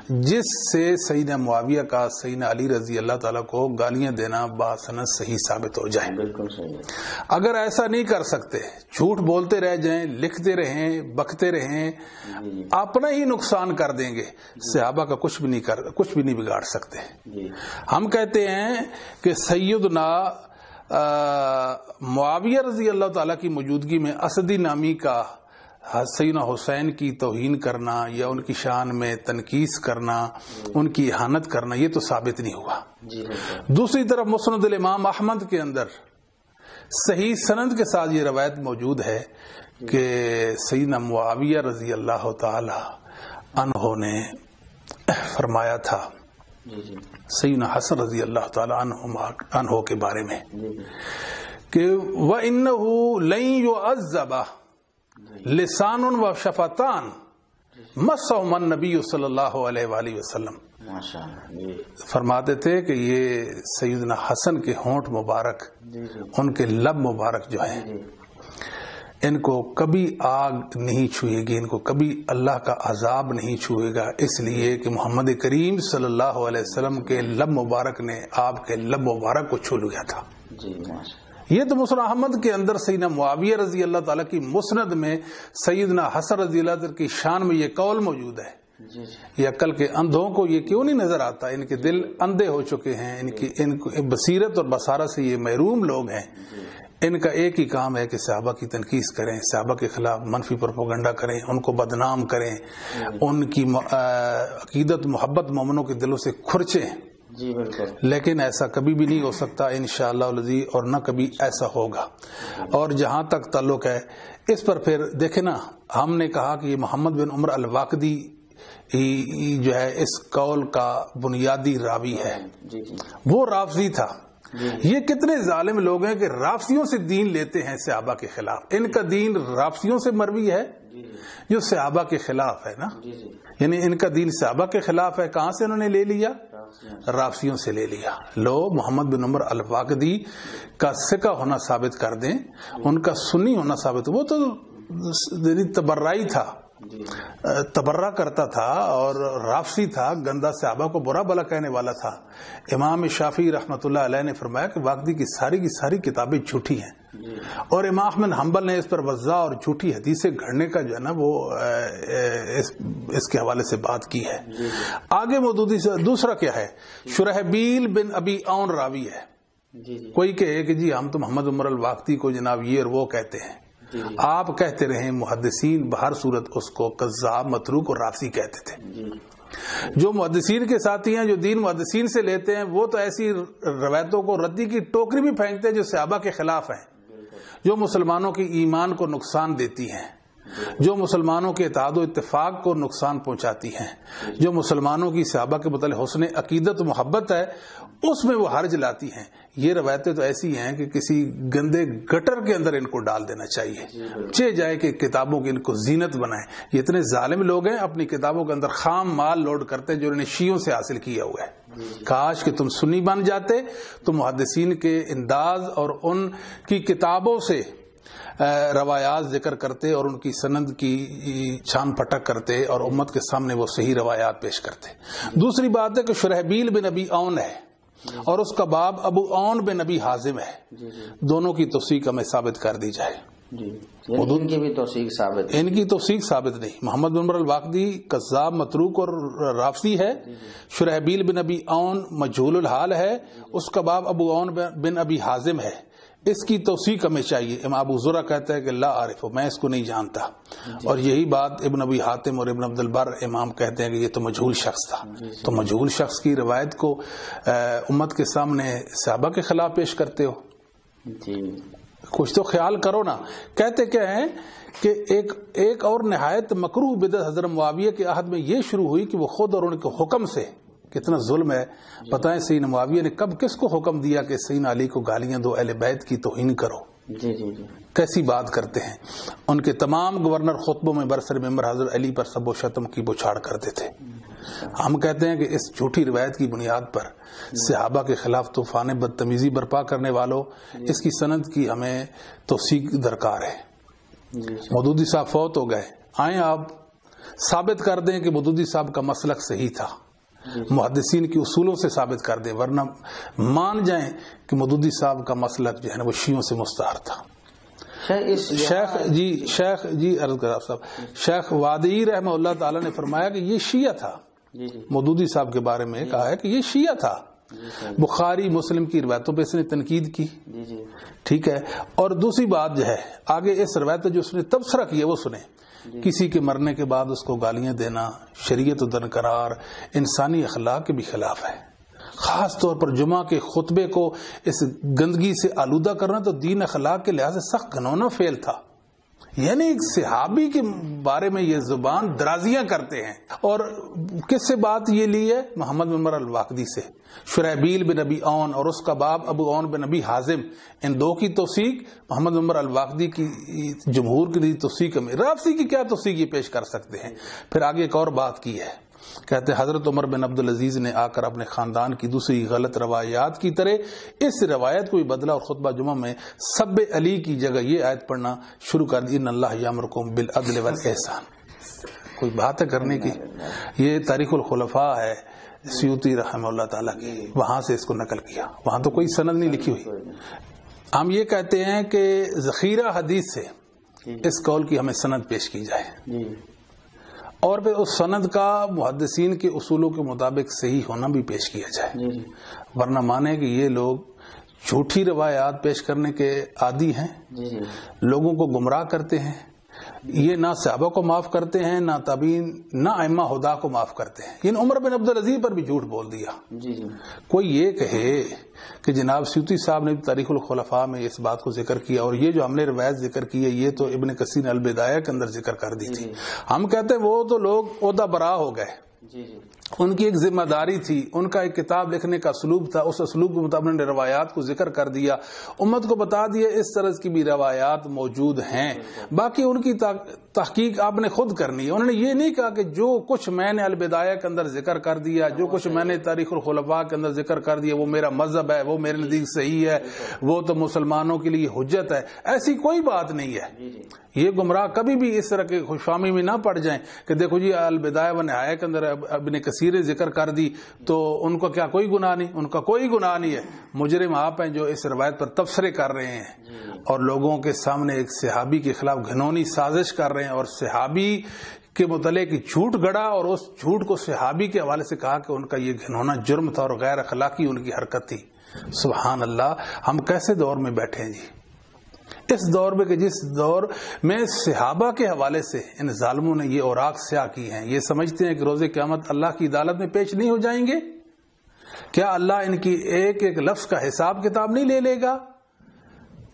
جس سے سیدنا معاویہ کا سیدنا علی رضی اللہ تعالیٰ کو گالیاں دینا باسند صحیح ثابت ہو جائے۔ بالکل صحیح۔ اگر ایسا نہیں کر سکتے، جھوٹ بولتے رہ جائیں، لکھتے رہیں، بکتے رہیں، اپنا ہی نقصان کر دیں گے، صحابہ کا کچھ بھی نہیں بگاڑ سکتے۔ ہم کہتے ہیں کہ سیدنا معاویہ رضی اللہ تعالیٰ کی موجودگی میں اسدی نامی کا سیدنا حسین کی توہین کرنا یا ان کی شان میں تنقید کرنا، ان کی اہانت کرنا، یہ تو ثابت نہیں ہوا۔ دوسری طرف مسند الامام احمد کے اندر صحیح سند کے ساتھ یہ روایت موجود ہے کہ سیدنا معاویہ رضی اللہ تعالی عنہ نے فرمایا تھا سیدنا حسن رضی اللہ تعالی عنہ کے بارے میں کہ وَإِنَّهُ لَن يُعَذَّبَ لِسَانٌ وَشَفَتَانٌ مَسَّهُمَا النَّبِيُّ صلی اللہ علیہ وآلہ وسلم۔ فرماتے تھے کہ یہ سیدنا حسن کے ہونٹ مبارک، ان کے لب مبارک جو ہیں، ان کو کبھی آگ نہیں چھوئے گی، ان کو کبھی اللہ کا عذاب نہیں چھوئے گا، اس لیے کہ محمد کریم صلی اللہ علیہ وسلم کے لب مبارک نے آپ کے لب مبارک کو چھو لیا تھا۔ یہ تو مسند احمد کے اندر سیدنا معاویہ رضی اللہ تعالیٰ کی مسند میں سیدنا حسن رضی اللہ تعالیٰ کی شان میں یہ قول موجود ہے۔ یہ عقل کے اندھوں کو یہ کیوں نہیں نظر آتا؟ ان کے دل اندھے ہو چکے ہیں، ان کی بصیرت اور بصارت سے یہ محروم لوگ ہیں۔ ان کا ایک ہی کام ہے کہ صحابہ کی تنقید کریں، صحابہ کے خلاف منفی پروپیگنڈا کریں، ان کو بدنام کریں، ان کی عقیدت محبت مومنوں کے دلوں سے کھرچیں۔ جی بالکل۔ لیکن ایسا کبھی بھی نہیں ہو سکتا انشاءاللہ العزیز، اور نہ کبھی ایسا ہوگا۔ اور جہاں تک تعلق ہے اس پر، پھر دیکھیں نا، ہم نے کہا کہ یہ محمد بن عمر الواقدی جو ہے اس قول کا بنیادی راوی ہے، وہ رافضی تھا۔ یہ کتنے ظالم لوگ ہیں کہ رافضیوں سے دین لیتے ہیں صحابہ کے خلاف۔ ان کا دین رافضیوں سے مروی ہے جو صحابہ کے خلاف ہے نا، یعنی ان کا دین صحابہ کے خلاف ہے۔ کہاں سے انہوں نے لے لیا؟ رافضیوں سے لے لیا۔ لو محمد بن عمر الواقدی کا ثقہ ہونا ثابت کر دیں، ان کا سنی ہونا ثابت، وہ تو تبرعی تھا، تبرہ کرتا تھا اور رافضی تھا، گندا صحابہ کو برا بلا کہنے والا تھا۔ امام شافعی رحمۃ اللہ علیہ نے فرمایا کہ واقدی کی ساری کتابیں جھوٹی ہیں، اور امام احمد حنبل نے اس پر وضاح اور جھوٹی حدیثیں گھڑنے کا جو ہے نا وہ اس کے حوالے سے بات کی ہے۔ آگے موجودی سے دوسرا کیا ہے؟ شرحبیل بن ابی اون راوی ہے، کوئی کہے کہ جی ہم تو محمد عمر الواقدی کو جناب یہ اور وہ کہتے ہیں، آپ کہتے رہیں محدثین بہر صورت اس کو کذاب، متروک اور رافضی کہتے تھے۔ جو محدثین کے ساتھی ہیں، جو دین محدثین سے لیتے ہیں، وہ تو ایسی روایتوں کو ردی کی ٹوکری بھی پھینکتے ہیں جو صحابہ کے خلاف ہیں، جو مسلمانوں کی ایمان کو نقصان دیتی ہیں، جو مسلمانوں کے اتحاد و اتفاق کو نقصان پہنچاتی ہیں، جو مسلمانوں کی صحابہ کے متعلق حسن عقیدت و محبت ہے اس میں وہ حرج لاتی ہیں۔ یہ روایتیں تو ایسی ہیں کہ کسی گندے گٹر کے اندر ان کو ڈال دینا چاہیے، چاہے جائے کہ کتابوں کی ان کو زینت بنائیں۔ یہ اتنے ظالم لوگ ہیں، اپنی کتابوں کے اندر خام مال لوڈ کرتے ہیں جو انہوں نے شیعوں سے حاصل کیا ہوا ہے۔ کاش کہ تم سنی بن جاتے تو محدثین کے انداز اور ان کی کتابوں سے روایات ذکر کرتے اور ان کی سند کی چھان پھٹک کرتے اور امت کے سامنے وہ صحیح روایات پیش کرتے۔ دوسری بات ہے کہ شرحبیل بن ابی عون ہے اور اس کا باب ابو عون بن ابی حازم ہے، دونوں کی توثیق ہمیں ثابت کر دی جائے۔ ان کی بھی توثیق ثابت، ان کی توثیق ثابت نہیں۔ محمد بن عمر الواقدی کذاب، متروک اور رافضی ہے۔ شرحبیل بن ابی عون مجہول الحال ہے، اس کا باب ابو عون بن ابی حازم ہے، اس کی توثیق ہمیں چاہیے۔ امام ابو زرع کہتا ہے کہ لا عارف، میں اس کو نہیں جانتا، اور یہی بات ابن ابی حاتم اور ابن عبد البر امام کہتے ہیں کہ یہ تو مجہول شخص تھا۔ تو مجہول شخص کی روایت کو امت کے سامنے صحابہ کے خلاف پیش کرتے ہو، کچھ تو خیال کرو نا۔ کہتے کیا ہیں کہ ایک اور نہایت مکروہ بدعت حضرت معاویہ کے عہد میں یہ شروع ہوئی کہ وہ خود اور ان کے حکم سے، کتنا ظلم ہے بتائیں، سیدنا معاویہ نے کب کس کو حکم دیا کہ سیدنا علی کو گالیاں دو، اہل بیت کی توہین کرو؟ کیسی بات کرتے ہیں۔ ان کے تمام گورنر خطبوں میں برسر ممبر حضرت علی پر سب و شتم کی بچھاڑ کرتے تھے۔ ہم کہتے ہیں کہ اس جھوٹی روایت کی بنیاد پر صحابہ کے خلاف طوفان بدتمیزی برپا کرنے والوں، اس کی سند کی ہمیں توثیق درکار ہے۔ مودودی صاحب فوت ہو گئے، آئیں آپ ثابت کر دیں کہ مودودی صاحب کا مسلک صحیح تھا، محدثین کی اصولوں سے ثابت کر دیں، ورنہ مان جائیں کہ مودودی صاحب کا مسلک جو ہے نا وہ شیعوں سے مستعار تھا۔ شیخ وادعی رحمہ اللہ تعالی نے فرمایا کہ یہ شیعہ تھا، مودودی صاحب کے بارے میں کہا ہے کہ یہ شیعہ تھا۔ بخاری مسلم کی روایتوں پہ اس نے تنقید کی، ٹھیک ہے۔ اور دوسری بات جو ہے آگے اس روایت جو اس نے تبصرہ کیا وہ سنیں، کسی کے مرنے کے بعد اس کو گالیاں دینا شریعت و درقرار انسانی اخلاق کے بھی خلاف ہے۔ خاص طور پر جمعہ کے خطبے کو اس گندگی سے آلودہ کرنا تو دین اخلاق کے لحاظ سے سخت گھنونا فعل تھا۔ یعنی ایک صحابی کے بارے میں یہ زبان درازیاں کرتے ہیں، اور کس سے بات یہ لی ہے؟ محمد بن عمر الواقدی سے، شرحبیل بن ابی عون اور اس کا باب ابو عون بن ابی حازم، ان دو کی توثیق محمد بن عمر الواقدی کی جمہور کی توثیق میں، رافضی کی کیا توثیق یہ پیش کر سکتے ہیں؟ پھر آگے ایک اور بات کی ہے، کہتے ہیں حضرت عمر بن عبدالعزیز نے آ کر اپنے خاندان کی دوسری غلط روایات کی طرح اس روایت کو بھی بدلا اور خطبہ جمعہ میں سب علی کی جگہ یہ آیت پڑھنا شروع کر دی، ان اللہ یامرکم بالعدل والاحسان۔ کوئی بات ہے کرنے کی؟ یہ تاریخ الخلفاء ہے سیوطی رحمہ اللہ تعالیٰ کی، وہاں سے اس کو نقل کیا، وہاں تو کوئی سند نہیں لکھی ہوئی۔ ہم یہ کہتے ہیں کہ ذخیرہ حدیث سے اس قول کی ہمیں سند پیش کی جائے، اور پھر اس سند کا محدثین کے اصولوں کے مطابق صحیح ہونا بھی پیش کیا جائے، ورنہ مانے کہ یہ لوگ جھوٹی روایات پیش کرنے کے عادی ہیں، لوگوں کو گمراہ کرتے ہیں۔ یہ نہ صحابہ کو معاف کرتے ہیں، نہ تابعین، نہ ائمہ ہدا کو معاف کرتے ہیں۔ ان عمر بن عبدالعزیز پر بھی جھوٹ بول دیا۔ کوئی یہ کہے کہ جناب سیوطی صاحب نے تاریخ الخلفاء میں اس بات کو ذکر کیا، اور یہ جو ہم نے روایت ذکر کی ہے یہ تو ابن کثیر نے البدایہ کے اندر ذکر کر دی تھی۔ ہم کہتے ہیں وہ تو لوگ عہدہ برا ہو گئے، ان کی ایک ذمہ داری تھی، ان کا ایک کتاب لکھنے کا اسلوب تھا، اس اسلوب کے مطابق انہوں نے روایات کو ذکر کر دیا، امت کو بتا دیا اس طرح کی بھی روایات موجود ہیں، باقی ان کی تحقیق آپ نے خود کرنی ہے۔ انہوں نے یہ نہیں کہا کہ جو کچھ میں نے البدایہ کے اندر ذکر کر دیا، جو کچھ میں نے تاریخ الخلفاء کے اندر ذکر کر دیا وہ میرا مذہب ہے، وہ میرے نزدیک صحیح ہے، وہ تو مسلمانوں کے لیے حجت ہے۔ ایسی کوئی بات نہیں ہے۔ یہ گمراہ کبھی بھی اس طرح کے خوش فہمی میں نہ پڑ جائیں کہ دیکھو جی البدایہ و نہایہ کے اندر ابن کثیر ذکر کر دی تو ان کو کیا کوئی گناہ نہیں؟ ان کا کوئی گناہ نہیں ہے۔ مجرم آپ ہیں جو اس روایت پر تبصرے کر رہے ہیں اور لوگوں کے سامنے ایک صحابی کے خلاف گھنونی سازش کر رہے ہیں، اور صحابی کے متعلق جھوٹ گڑا اور اس جھوٹ کو صحابی کے حوالے سے کہا کہ ان کا یہ گھنونا جرم تھا اور غیر اخلاقی ان کی حرکت تھی. سبحان اللہ، ہم کیسے دور میں بیٹھے ہیں جی؟ اس دور میں کہ جس دور میں صحابہ کے حوالے سے ان ظالموں نے یہ اوراق سیاہ کی ہیں، یہ سمجھتے ہیں کہ روز قیامت اللہ کی عدالت میں پیش نہیں ہو جائیں گے. کیا اللہ ان کی ایک ایک لفظ کا حساب کتاب نہیں لے لے گا؟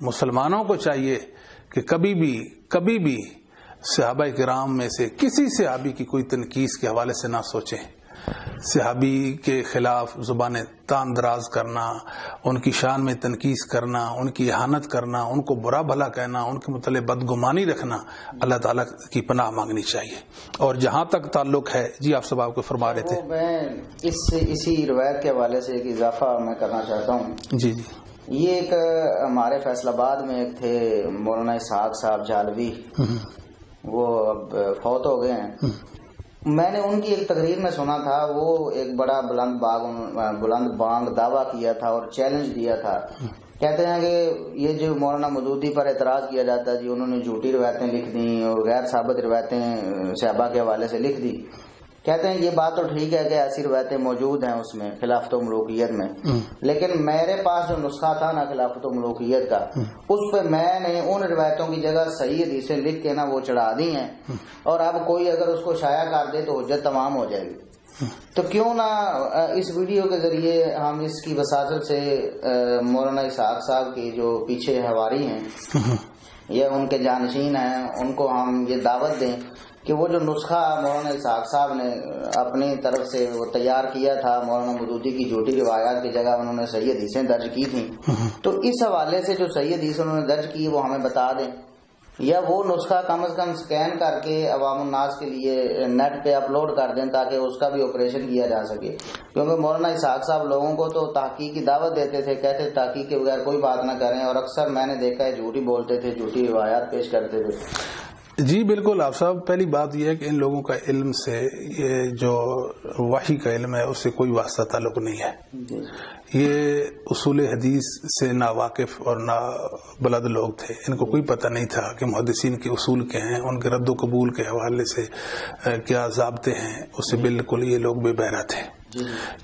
مسلمانوں کو چاہیے کہ کبھی بھی صحابہ کرام میں سے کسی صحابی کی کوئی تنقید کے حوالے سے نہ سوچیں. صحابی کے خلاف زبانیں تان دراز کرنا، ان کی شان میں تنقید کرنا، ان کی اہانت کرنا، ان کو برا بھلا کہنا، ان کے متعلق بدگمانی رکھنا، اللہ تعالیٰ کی پناہ مانگنی چاہیے. اور جہاں تک تعلق ہے جی، آپ سب آپ کو فرما رہے تھے. میں اسی روایت کے حوالے سے ایک اضافہ میں کرنا چاہتا ہوں. جی جی. یہ ایک ہمارے فیصل آباد میں ایک تھے مولانا اسحاق صاحب جھالوی، وہ اب فوت ہو گئے ہیں. میں نے ان کی ایک تقریر میں سنا تھا، وہ ایک بڑا بلند بانگ دعویٰ کیا تھا اور چیلنج دیا تھا. کہتے ہیں کہ یہ جو مولانا مودودی پر اعتراض کیا جاتا ہے جی، انہوں نے جھوٹی روایتیں لکھ دی اور غیر ثابت روایتیں صحابہ کے حوالے سے لکھ دی. کہتے ہیں یہ بات تو ٹھیک ہے کہ ایسی روایتیں موجود ہیں اس میں خلافت و ملوکیت میں، لیکن میرے پاس جو نسخہ تھا نا خلافت و ملوکیت کا، اس پہ میں نے ان روایتوں کی جگہ صحیح حدیثیں لکھ کے نا وہ چڑھا دی ہیں، اور اب کوئی اگر اس کو شائع کر دے تو حجت تمام ہو جائے گی. تو کیوں نہ اس ویڈیو کے ذریعے ہم اس کی وساطت سے مولانا اسحاق صاحب کی جو پیچھے حواری ہیں یا ان کے جانشین ہیں ان کو ہم یہ دعوت دیں کہ وہ جو نسخہ مولانا اسحاق صاحب نے اپنی طرف سے وہ تیار کیا تھا، مولانا مودودی کی جھوٹی روایات کی جگہ انہوں نے صحیح حدیثیں درج کی تھیں، تو اس حوالے سے جو صحیح حدیث انہوں نے درج کی وہ ہمیں بتا دیں، یا وہ نسخہ کم از کم سکین کر کے عوام الناس کے لیے نیٹ پہ اپلوڈ کر دیں تاکہ اس کا بھی آپریشن کیا جا سکے. کیونکہ مولانا اسحاق صاحب لوگوں کو تو تحقیق کی دعوت دیتے تھے، کہتے تحقیق کے بغیر کوئی بات نہ کریں، اور اکثر میں نے دیکھا ہے جھوٹی بولتے تھے، جھوٹی روایات پیش کرتے تھے. جی بالکل. آپ صاحب پہلی بات یہ ہے کہ ان لوگوں کا علم سے، یہ جو وحی کا علم ہے اس سے کوئی واسطہ تعلق نہیں ہے. یہ اصول حدیث سے نا واقف اور نا بلد لوگ تھے، ان کو کوئی پتہ نہیں تھا کہ محدثین کے اصول کیا ہیں، ان کے رد و قبول کے حوالے سے کیا ضابطے ہیں، اس سے بالکل یہ لوگ بے بہرا تھے.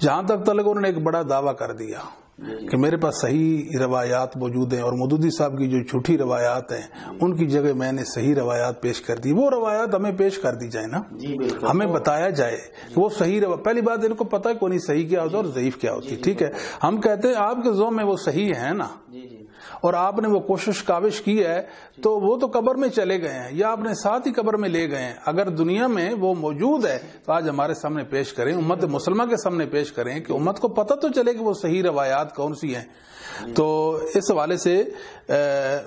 جہاں تک انہوں نے ایک بڑا دعویٰ کر دیا کہ میرے پاس صحیح روایات موجود ہیں، اور مودودی صاحب کی جو جھوٹی روایات ہیں ان کی جگہ میں نے صحیح روایات پیش کر دی. وہ روایات ہمیں پیش کر دی جائے نا، ہمیں بتایا جائے کہ وہ صحیح پہلی بات ان کو پتہ ہے کون صحیح کیا ہوتا ہے اور ضعیف کیا ہوتی ہے. ٹھیک ہے، ہم کہتے ہیں آپ کے ذوق میں وہ صحیح ہے نا، اور آپ نے وہ کوشش کاوش کی ہے تو وہ تو قبر میں چلے گئے ہیں یا آپ نے ساتھ ہی قبر میں لے گئے ہیں. اگر دنیا میں وہ موجود ہے تو آج ہمارے سامنے پیش کریں، امت مسلمہ کے سامنے پیش کریں کہ امت کو پتہ تو چلے کہ وہ صحیح روایات کون سی ہیں. تو اس حوالے سے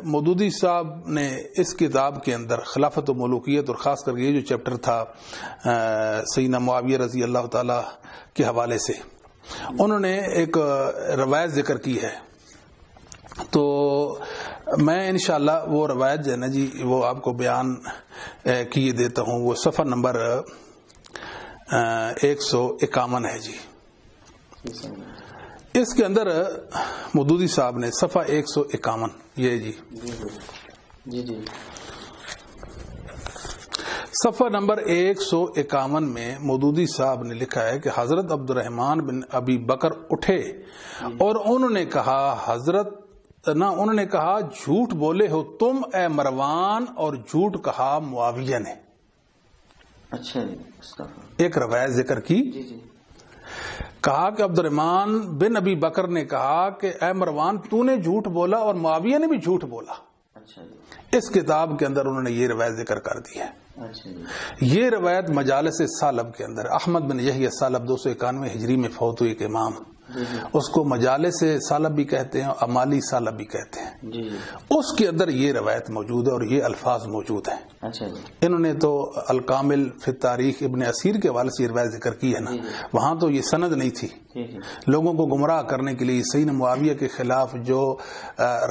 مودودی صاحب نے اس کتاب کے اندر خلافت و ملوکیت، اور خاص کر کے یہ جو چیپٹر تھا سیدنا معاویہ رضی اللہ تعالی کے حوالے سے، انہوں نے ایک روایت ذکر کی ہے. تو میں انشاءاللہ وہ روایت جو ہے نا جی وہ آپ کو بیان کیے دیتا ہوں. وہ صفحہ نمبر 151 ہے جی. اس کے اندر مودودی صاحب نے صفحہ 151 یہ جی صفحہ نمبر 151 میں مودودی صاحب نے لکھا ہے کہ حضرت عبد الرحمن بن ابی بکر اٹھے اور انہوں نے کہا جھوٹ بولے ہو تم اے مروان، اور جھوٹ کہا معاویہ نے. اچھا، ایک روایت ذکر کی، کہا کہ عبد الرحمن بن ابی بکر نے کہا کہ اے مروان تو نے جھوٹ بولا اور معاویہ نے بھی جھوٹ بولا. اس کتاب کے اندر انہوں نے یہ روایت ذکر کر دی ہے. یہ روایت مجالس سالب کے اندر، احمد بن یحییٰ سالب 291 ہجری میں فوت ہوئے ایک امام، اس کو مجالس سالب بھی کہتے ہیں، امالی سالب بھی کہتے ہیں. اس کے اندر یہ روایت موجود ہے اور یہ الفاظ موجود ہیں. انہوں نے تو الکامل فی تاریخ ابن اسیر کے حوالے سے یہ روایت ذکر کی ہے نا، وہاں تو یہ سند نہیں تھی. لوگوں کو گمراہ کرنے کے لیے سیدنا معاویہ کے خلاف جو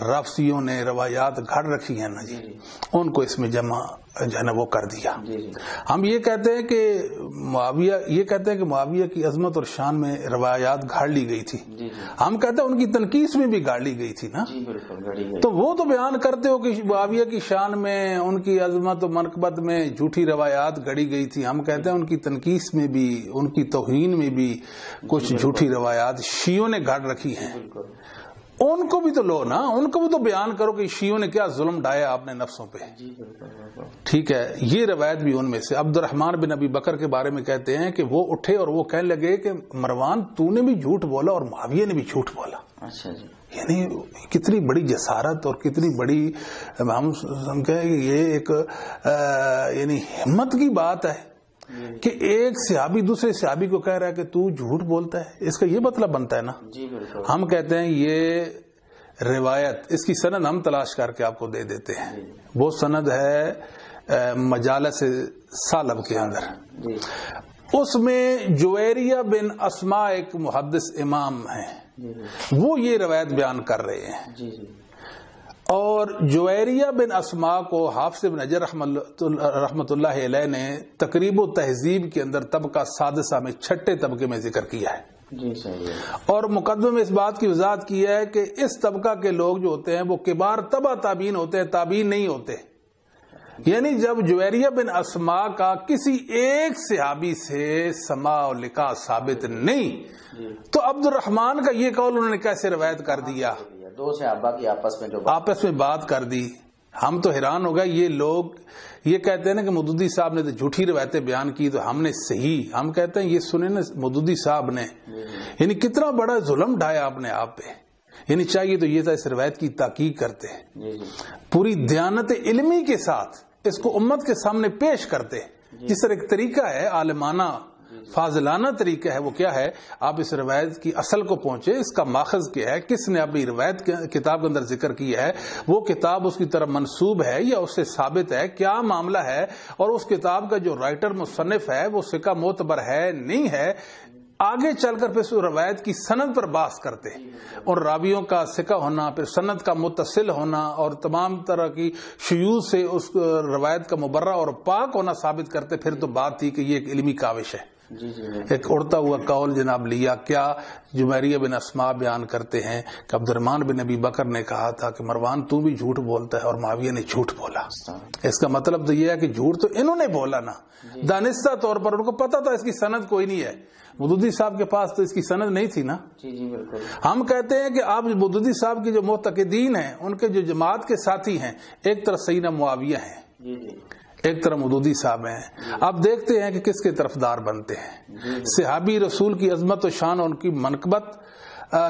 رافضیوں نے روایات گھڑ رکھی ہیں نا جی، ان کو اس میں جمع جو ہے نا وہ کر دیا۔ ہم یہ کہتے ہیں کہ معاویہ کی عظمت اور شان میں روایات گھاڑ لی گئی تھی، ہم کہتے ہیں ان کی تنقیص میں بھی گاڑ لی گئی تھی نا، تو وہ تو بیان کرتے ہو کہ معاویہ کی شان میں، ان کی عظمت و منقبت میں جھوٹی روایات گڑی گئی تھی، ہم کہتے ہیں ان کی تنقیص میں بھی، ان کی توہین میں بھی کچھ جھوٹی روایات شیعوں نے گھاڑ رکھی ہیں۔ ان کو بھی تو لو نا، ان کو بھی تو بیان کرو کہ شیعوں نے کیا ظلم ڈھایا اپنے نفسوں پہ۔ ٹھیک ہے، یہ روایت بھی ان میں سے۔ عبد الرحمن بن ابی بکر کے بارے میں کہتے ہیں کہ وہ اٹھے اور وہ کہنے لگے کہ مروان تو نے بھی جھوٹ بولا اور معاویہ نے بھی جھوٹ بولا۔ اچھا جی، یعنی کتنی بڑی جسارت اور کتنی بڑی، ہم کہیں کہ یہ ایک یعنی ہمت کی بات ہے کہ ایک صحابی دوسرے صحابی کو کہہ رہا ہے کہ تو جھوٹ بولتا ہے، اس کا یہ مطلب بنتا ہے نا۔ ہم کہتے ہیں یہ روایت، اس کی سند ہم تلاش کر کے آپ کو دے دیتے ہیں، وہ سند ہے مجالس سالب کے اندر، اس میں جویریہ بن اسماء ایک محدث امام ہیں، وہ یہ روایت بیان کر رہے ہیں، اور جویریہ بن اسماء کو حافظ بن حجر رحمت اللہ علیہ نے تقریب و تہذیب کے اندر طبقہ سادسہ میں چھٹے طبقے میں ذکر کیا ہے۔ جی صحیح۔ اور مقدمے میں اس بات کی وضاحت کی ہے کہ اس طبقہ کے لوگ جو ہوتے ہیں وہ کبار تبع تابعین ہوتے ہیں، تابعین نہیں ہوتے۔ یعنی جب جویریہ بن اسماء کا کسی ایک صحابی سے سماع و لقاء ثابت نہیں، تو عبد الرحمن کا یہ قول انہوں نے کیسے روایت کر دیا؟ دو صحابہ کی آپس میں بات کر دی۔ ہم تو حیران ہو گئے، یہ لوگ یہ کہتے ہیں نا کہ مودودی صاحب نے تو جھوٹی روایتیں بیان کی تو ہم نے صحیح، ہم کہتے ہیں یہ سنے نا مودودی صاحب نے، یعنی کتنا بڑا ظلم ڈھایا اپنے آپ پہ، یعنی چاہیے تو یہ تھا اس روایت کی تحقیق کرتے، پوری دیانت علمی کے ساتھ اس کو امت کے سامنے پیش کرتے، جس طرح ایک طریقہ ہے عالمانہ فاضلانہ طریقہ ہے، وہ کیا ہے، آپ اس روایت کی اصل کو پہنچے، اس کا ماخذ کیا ہے، کس نے اپنی روایت کتاب کے اندر ذکر کیا ہے، وہ کتاب اس کی طرف منسوب ہے یا اس سے ثابت ہے، کیا معاملہ ہے، اور اس کتاب کا جو رائٹر مصنف ہے وہ ثقہ معتبر ہے نہیں ہے، آگے چل کر پھر اس روایت کی سند پر بحث کرتے، اور راویوں کا ثقہ ہونا، پھر سند کا متصل ہونا، اور تمام طرح کی شیوذ سے اس روایت کا مبرہ اور پاک ہونا ثابت کرتے، پھر تو بات تھی کہ یہ ایک علمی کاوش ہے۔ ایک اڑتا ہوا قول جناب لیا، کیا جویریہ بن اسماء بیان کرتے ہیں کہ عبد الرحمن بن ابی بکر نے کہا تھا کہ مروان تو بھی جھوٹ بولتا ہے، اور معاویہ نے جھوٹ بولا۔ اس کا مطلب تو یہ ہے کہ جھوٹ تو انہوں نے بولا نا، دانستہ طور پر، ان کو پتا تھا اس کی سند کوئی نہیں ہے، مودودی صاحب کے پاس تو اس کی سند نہیں تھی نا۔ ہم کہتے ہیں کہ آپ مودودی صاحب کے جو معتقدین ہیں، ان کے جو جماعت کے ساتھی ہیں، ایک طرف سیدنا معاویہ ہیں، ایک طرف مودودی صاحب ہیں، آپ دیکھتے ہیں کہ کس کے طرفدار بنتے ہیں، صحابی رسول کی عظمت و شان اور ان کی منقبت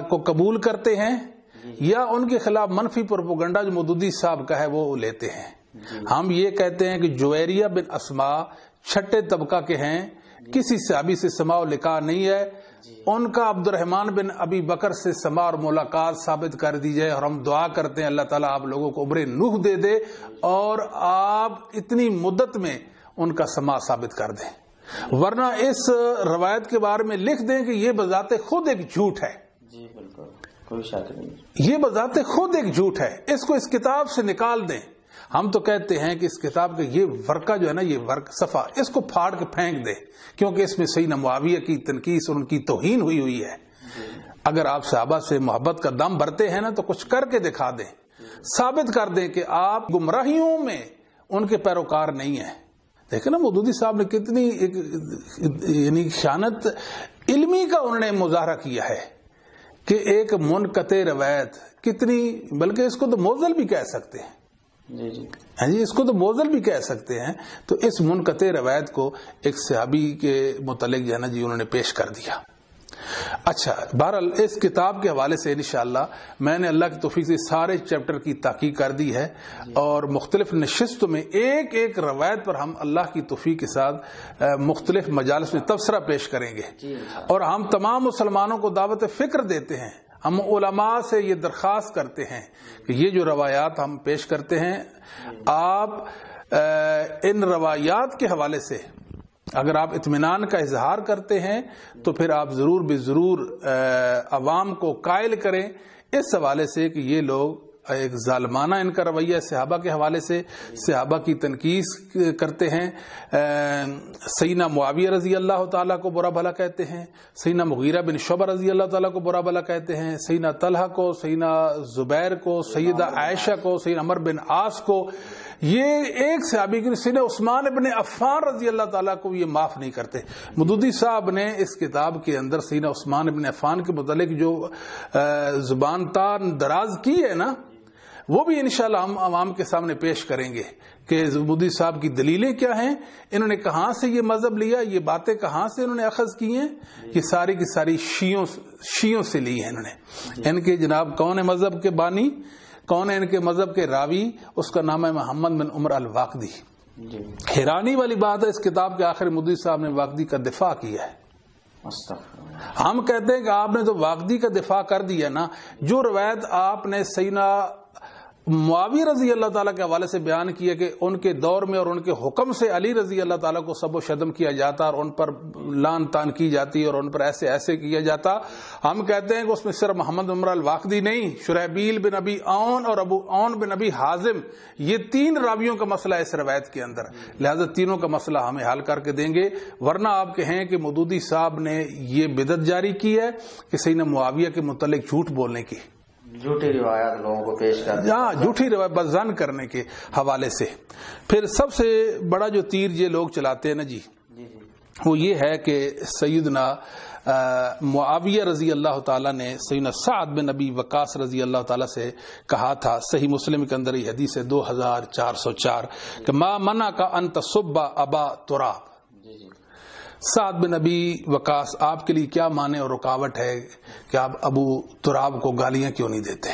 کو قبول کرتے ہیں، یا ان کے خلاف منفی پروپیگنڈا جو مودودی صاحب کا ہے وہ لیتے ہیں۔ ہم یہ کہتے ہیں کہ جویریہ بن اسماء چھٹے طبقہ کے ہیں، کسی صحابی سے سماع و لقاء نہیں ہے، ان کا عبد الرحمن بن ابی بکر سے سماع اور ملاقات ثابت کر دی جائے، اور ہم دعا کرتے ہیں اللہ تعالیٰ آپ لوگوں کو عمر نوح دے دے اور آپ اتنی مدت میں ان کا سماع ثابت کر دیں، ورنہ اس روایت کے بارے میں لکھ دیں کہ یہ بذات خود ایک جھوٹ ہے۔ جی بالکل، کوئی شک نہیں، یہ بذات خود ایک جھوٹ ہے، اس کو اس کتاب سے نکال دیں۔ ہم تو کہتے ہیں کہ اس کتاب کا یہ ورقہ جو ہے نا، یہ ورق صفحہ، اس کو پھاڑ کے پھینک دے، کیونکہ اس میں سیدنا معاویہ کی تنقیص اور ان کی توہین ہوئی ہے۔ اگر آپ صحابہ سے محبت کا دم بھرتے ہیں نا تو کچھ کر کے دکھا دیں، ثابت کر دیں کہ آپ گمراہیوں میں ان کے پیروکار نہیں ہیں۔ دیکھیں نا مودودی صاحب نے کتنی یعنی خیانت علمی کا انہوں نے مظاہرہ کیا ہے کہ ایک منقطع روایت کتنی، بلکہ اس کو تو موزل بھی کہہ سکتے ہیں، جی اس کو تو موزل بھی کہہ سکتے ہیں، تو اس منقطع روایت کو ایک صحابی کے متعلق جو ہے نا جی انہوں نے پیش کر دیا۔ اچھا، بہرحال اس کتاب کے حوالے سے انشاءاللہ میں نے اللہ کی توفیق سے سارے چیپٹر کی تحقیق کر دی ہے، اور مختلف نشستوں میں ایک ایک روایت پر ہم اللہ کی توفیق کے ساتھ مختلف مجالس میں تبصرہ پیش کریں گے، اور ہم تمام مسلمانوں کو دعوت فکر دیتے ہیں، ہم علماء سے یہ درخواست کرتے ہیں کہ یہ جو روایات ہم پیش کرتے ہیں، آپ ان روایات کے حوالے سے اگر آپ اطمینان کا اظہار کرتے ہیں تو پھر آپ ضرور بے ضرور عوام کو قائل کریں اس حوالے سے کہ یہ لوگ ایک ظالمانہ ان کا رویہ صحابہ کے حوالے سے، صحابہ کی تنقید کرتے ہیں، سیدنا معاویہ رضی اللہ تعالیٰ کو برا بھلا کہتے ہیں، سیدنا مغیرہ بن شعبہ رضی اللہ تعالیٰ کو برا بھلا کہتے ہیں، سیدنا طلحہ کو، سیدنا زبیر کو، سیدہ عائشہ کو، سیدنا عمر بن عاص کو، یہ ایک صحابی کی سیدنا عثمان بن عفان رضی اللہ تعالیٰ کو یہ معاف نہیں کرتے۔ مودودی صاحب نے اس کتاب کے اندر سیدنا عثمان بن عفان کے متعلق جو زبان تار دراز کی ہے نا، وہ بھی انشاءاللہ ہم عوام کے سامنے پیش کریں گے کہ مودودی صاحب کی دلیلیں کیا ہیں، انہوں نے کہاں سے یہ مذہب لیا، یہ باتیں کہاں سے انہوں نے اخذ کی ہیں، یہ ساری کی ساری شیعوں سے لی ہیں انہوں نے۔ ان کے جناب کون ہے مذہب کے بانی، کون ہے ان کے مذہب کے راوی، اس کا نام ہے محمد بن عمر الواقدی۔ حیرانی والی بات ہے، اس کتاب کے آخر مودودی صاحب نے واقدی کا دفاع کیا ہے۔ ہم کہتے ہیں کہ آپ نے تو واقدی کا دفاع کر دیا نا، جو روایت آپ نے سیدنا معاویہ رضی اللہ تعالیٰ کے حوالے سے بیان کیا کہ ان کے دور میں اور ان کے حکم سے علی رضی اللہ تعالیٰ کو سب و شتم کیا جاتا اور ان پر لان تان کی جاتی اور ان پر ایسے ایسے کیا جاتا، ہم کہتے ہیں کہ اس میں صرف محمد عمر الواقدی نہیں، شرحبیل بن ابی عون اور ابو عون بن ابی حازم، یہ تین راویوں کا مسئلہ ہے اس روایت کے اندر، لہذا تینوں کا مسئلہ ہمیں حل کر کے دیں گے، ورنہ آپ کہیں کہ مودودی صاحب نے یہ بدعت جاری کی ہے کہ سیدنا معاویہ کے متعلق جھوٹ بولنے کی، جھوٹی روایات لوگوں کو پیش کرنا، ہاں جھوٹی روایت بزن کرنے کے حوالے سے۔ پھر سب سے بڑا جو تیر یہ لوگ چلاتے ہیں نا جی، وہ یہ ہے کہ سیدنا معاویہ رضی اللہ تعالیٰ نے سیدنا سعد بن ابی وقاص رضی اللہ تعالیٰ سے کہا تھا، صحیح مسلم کے اندر یہ حدیث ہے 2404 کہ ما منع کا ان تصب ابا تراب، سعد بن ابی وقاص آپ کے لیے کیا معنی اور رکاوٹ ہے کہ آپ ابو تراب کو گالیاں کیوں نہیں دیتے؟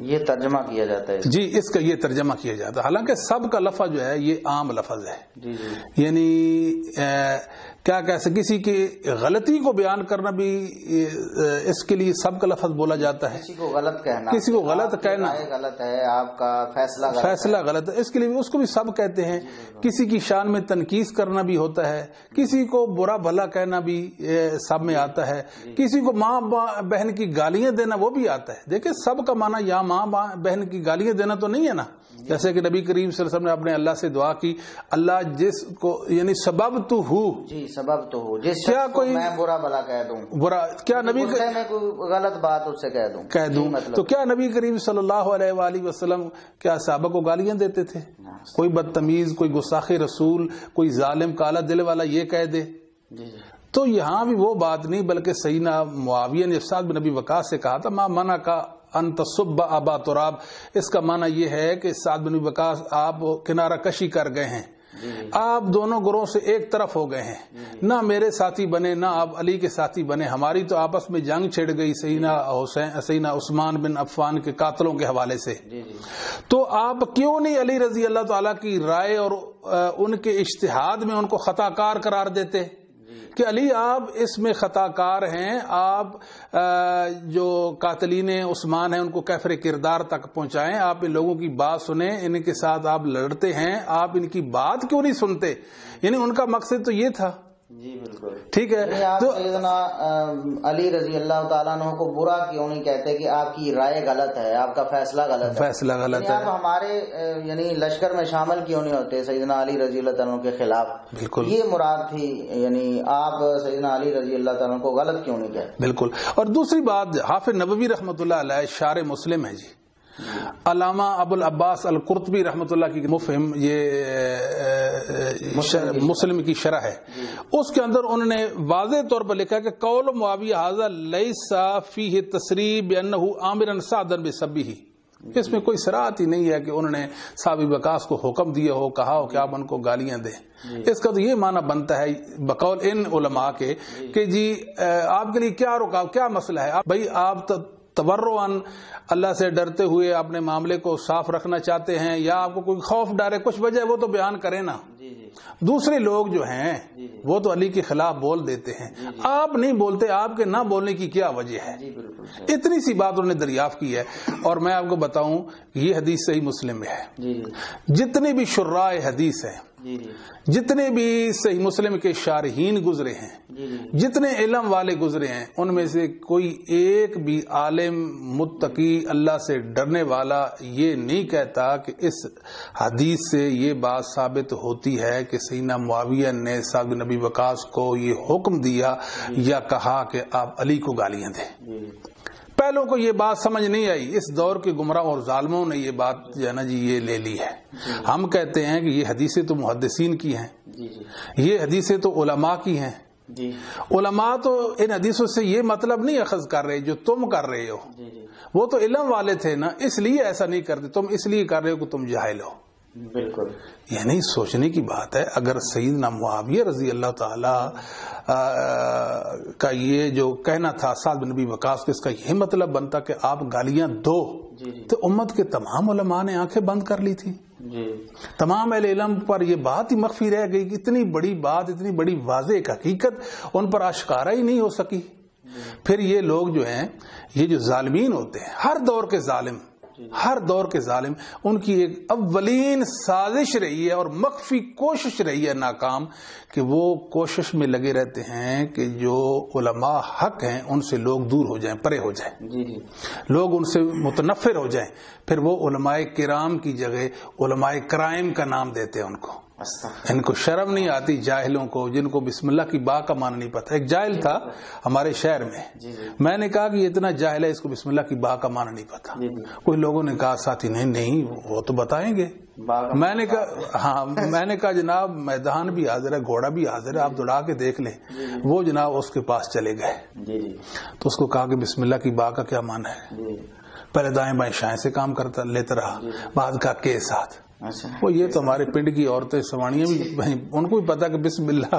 یہ ترجمہ کیا جاتا ہے جی، اس کا یہ ترجمہ کیا جاتا ہے، حالانکہ سب کا لفظ جو ہے یہ عام لفظ ہے، جی جی، یعنی کیا کیسے کسی کی غلطی کو بیان کرنا بھی اس کے لیے سب کا لفظ بولا جاتا ہے، کسی کو غلط کہنا، کسی کو غلط کہنا، غلط ہے، آپ کا فیصلہ غلط ہے، اس کے لیے اس کو بھی سب کہتے ہیں، کسی کی شان میں تنقید کرنا بھی ہوتا ہے، کسی کو برا بھلا کہنا بھی سب میں آتا ہے، کسی کو ماں بہن کی گالیاں دینا وہ بھی آتا ہے۔ دیکھیں سب کا معنی یہاں ماں بہن کی گالیاں دینا تو نہیں ہے نا، جیسے کہ نبی کریم صلی اللہ علیہ وسلم نے اپنے اللہ سے دعا کی، اللہ جس کو یعنی سبب تو ہو، جی سبب تو ہو، جس کیا کوئی میں برا بھلا کہہ دوں، برا کیا نبی میں کوئی غلط بات اس سے کہہ دوں تو کیا نبی کریم صلی اللہ علیہ وآلہ وسلم کیا صحابہ کو گالیاں دیتے تھے؟ کوئی بدتمیز، کوئی گستاخ رسول، کوئی ظالم کالا دل والا یہ کہہ دے، تو یہاں بھی وہ بات نہیں، بلکہ سیدنا معاویہ نے سعد بن ابی وقاص سے کہا تھا ما منع کا ان تصب ابا تراب، اس کا معنی یہ ہے کہ سعد بن ابی وقاص آپ کنارہ کشی کر گئے ہیں، آپ دونوں گروہوں سے ایک طرف ہو گئے ہیں، نہ میرے ساتھی بنے نہ آپ علی کے ساتھی بنے، ہماری تو آپس میں جنگ چھڑ گئی سیدنا عثمان بن عفان کے قاتلوں کے حوالے سے، تو آپ کیوں نہیں علی رضی اللہ تعالیٰ کی رائے اور ان کے اجتہاد میں ان کو خطا کار قرار دیتے کہ علی آپ اس میں خطا کار ہیں، آپ جو قاتلین عثمان ہیں ان کو کیفر کردار تک پہنچائیں، آپ ان لوگوں کی بات سنیں، ان کے ساتھ آپ لڑتے ہیں، آپ ان کی بات کیوں نہیں سنتے؟ یعنی ان کا مقصد تو یہ تھا، جی بالکل ٹھیک ہے، تو سیدنا علی رضی اللہ تعالیٰ عنہ کو برا کیوں نہیں کہتے کہ آپ کی رائے غلط ہے، آپ کا فیصلہ غلط ہے، آپ ہمارے یعنی لشکر میں شامل کیوں نہیں ہوتے سیدنا علی رضی اللہ تعالیٰ عنہ کے خلاف؟ بالکل یہ مراد تھی، یعنی آپ سیدنا علی رضی اللہ تعالیٰ عنہ کو غلط کیوں نہیں کہتے؟ بالکل۔ اور دوسری بات حافظ نووی رحمۃ اللہ علیہ شارح مسلم ہے جی، علامہ ابو العباس القرطبی رحمۃ اللہ کی مفہم یہ مسلم کی شرح ہے، اس کے اندر انہوں نے واضح طور پر لکھا کہ قول معاویہ ھذا لیس فیہ تصریح بانہ آمرا سعدا بسبہ، اس میں کوئی صراحت ہی نہیں ہے کہ انہوں نے صحابی وقاص کو حکم دیا ہو، کہا ہو کہ آپ ان کو گالیاں دیں، اس کا تو یہ معنی بنتا ہے بقول ان علماء کے کہ جی آپ کے لیے کیا رکاو، کیا مسئلہ ہے، بھائی آپ تورعاً اللہ سے ڈرتے ہوئے اپنے معاملے کو صاف رکھنا چاہتے ہیں، یا آپ کو کوئی خوف ڈر ہے، کچھ وجہ وہ تو بیان کریں نا، دوسرے لوگ جو ہیں وہ تو علی کے خلاف بول دیتے ہیں، آپ نہیں بولتے، آپ کے نہ بولنے کی کیا وجہ ہے؟ اتنی سی بات انہوں نے دریافت کی ہے۔ اور میں آپ کو بتاؤں یہ حدیث صحیح مسلم میں ہے، جتنے بھی شراء حدیث ہیں جتنے بھی صحیح مسلم کے شارحین گزرے ہیں، جتنے علم والے گزرے ہیں، ان میں سے کوئی ایک بھی عالم متقی اللہ سے ڈرنے والا یہ نہیں کہتا کہ اس حدیث سے یہ بات ثابت ہوتی ہے کہ سیدنا معاویہ نے سعد بن ابی وقاص کو یہ حکم دیا یا کہا کہ آپ علی کو گالیاں دیں۔ پہلوں کو یہ بات سمجھ نہیں آئی، اس دور کے گمراہ اور ظالموں نے یہ بات جو ہے نا جی یہ لے لی ہے۔ ہم کہتے ہیں کہ یہ حدیثیں تو محدثین کی ہیں، یہ حدیثیں تو علماء کی ہیں۔ علماء تو ان حدیثوں سے یہ مطلب نہیں اخذ کر رہے جو تم کر رہے ہو، وہ تو علم والے تھے نا، اس لیے ایسا نہیں کرتے، تم اس لیے کر رہے ہو کہ تم جاہل ہو۔ بالکل یہ نہیں سوچنے کی بات ہے۔ اگر سیدنا معاویہ رضی اللہ تعالی کا یہ جو کہنا تھا سعد بن ابی وقاص، اس کا یہ مطلب بنتا کہ آپ گالیاں دو، تو امت کے تمام علماء نے آنکھیں بند کر لی تھی، تمام اہل علم پر یہ بات ہی مخفی رہ گئی کہ اتنی بڑی بات، اتنی بڑی واضح حقیقت ان پر آشکارا ہی نہیں ہو سکی۔ پھر یہ لوگ جو ہیں، یہ جو ظالمین ہوتے ہیں، ہر دور کے ظالم، ہر دور کے ظالم، ان کی ایک اولین سازش رہی ہے اور مخفی کوشش رہی ہے ناکام، کہ وہ کوشش میں لگے رہتے ہیں کہ جو علماء حق ہیں ان سے لوگ دور ہو جائیں، پرے ہو جائیں، لوگ ان سے متنفر ہو جائیں۔ پھر وہ علماء کرام کی جگہ علماء کرائم کا نام دیتے ہیں ان کو۔ ان کو شرم نہیں آتی جاہلوں کو، جن کو بسم اللہ کی با کا معنی نہیں پتا۔ ایک جاہل تھا ہمارے شہر میں نے کہا کہ یہ اتنا جاہل ہے، اس کو بسم اللہ کی با کا معنی نہیں پتا۔ کوئی لوگوں نے کہا ساتھی نہیں وہ تو بتائیں گے۔ میں نے کہا جناب میدان بھی حاضر ہے، گھوڑا بھی حاضر ہے، آپ دوڑا کے دیکھ لیں۔ وہ جناب اس کے پاس چلے گئے تو اس کو کہا کہ بسم اللہ کی با کا کیا معنی ہے؟ پہلے دائیں بائیں شائیں سے کام کرتا لیتا رہا، بعد کا کے ساتھ۔ وہ یہ تو ہمارے پنڈ کی عورتیں سوانیاں بھی ان کو بھی پتا کہ بسم اللہ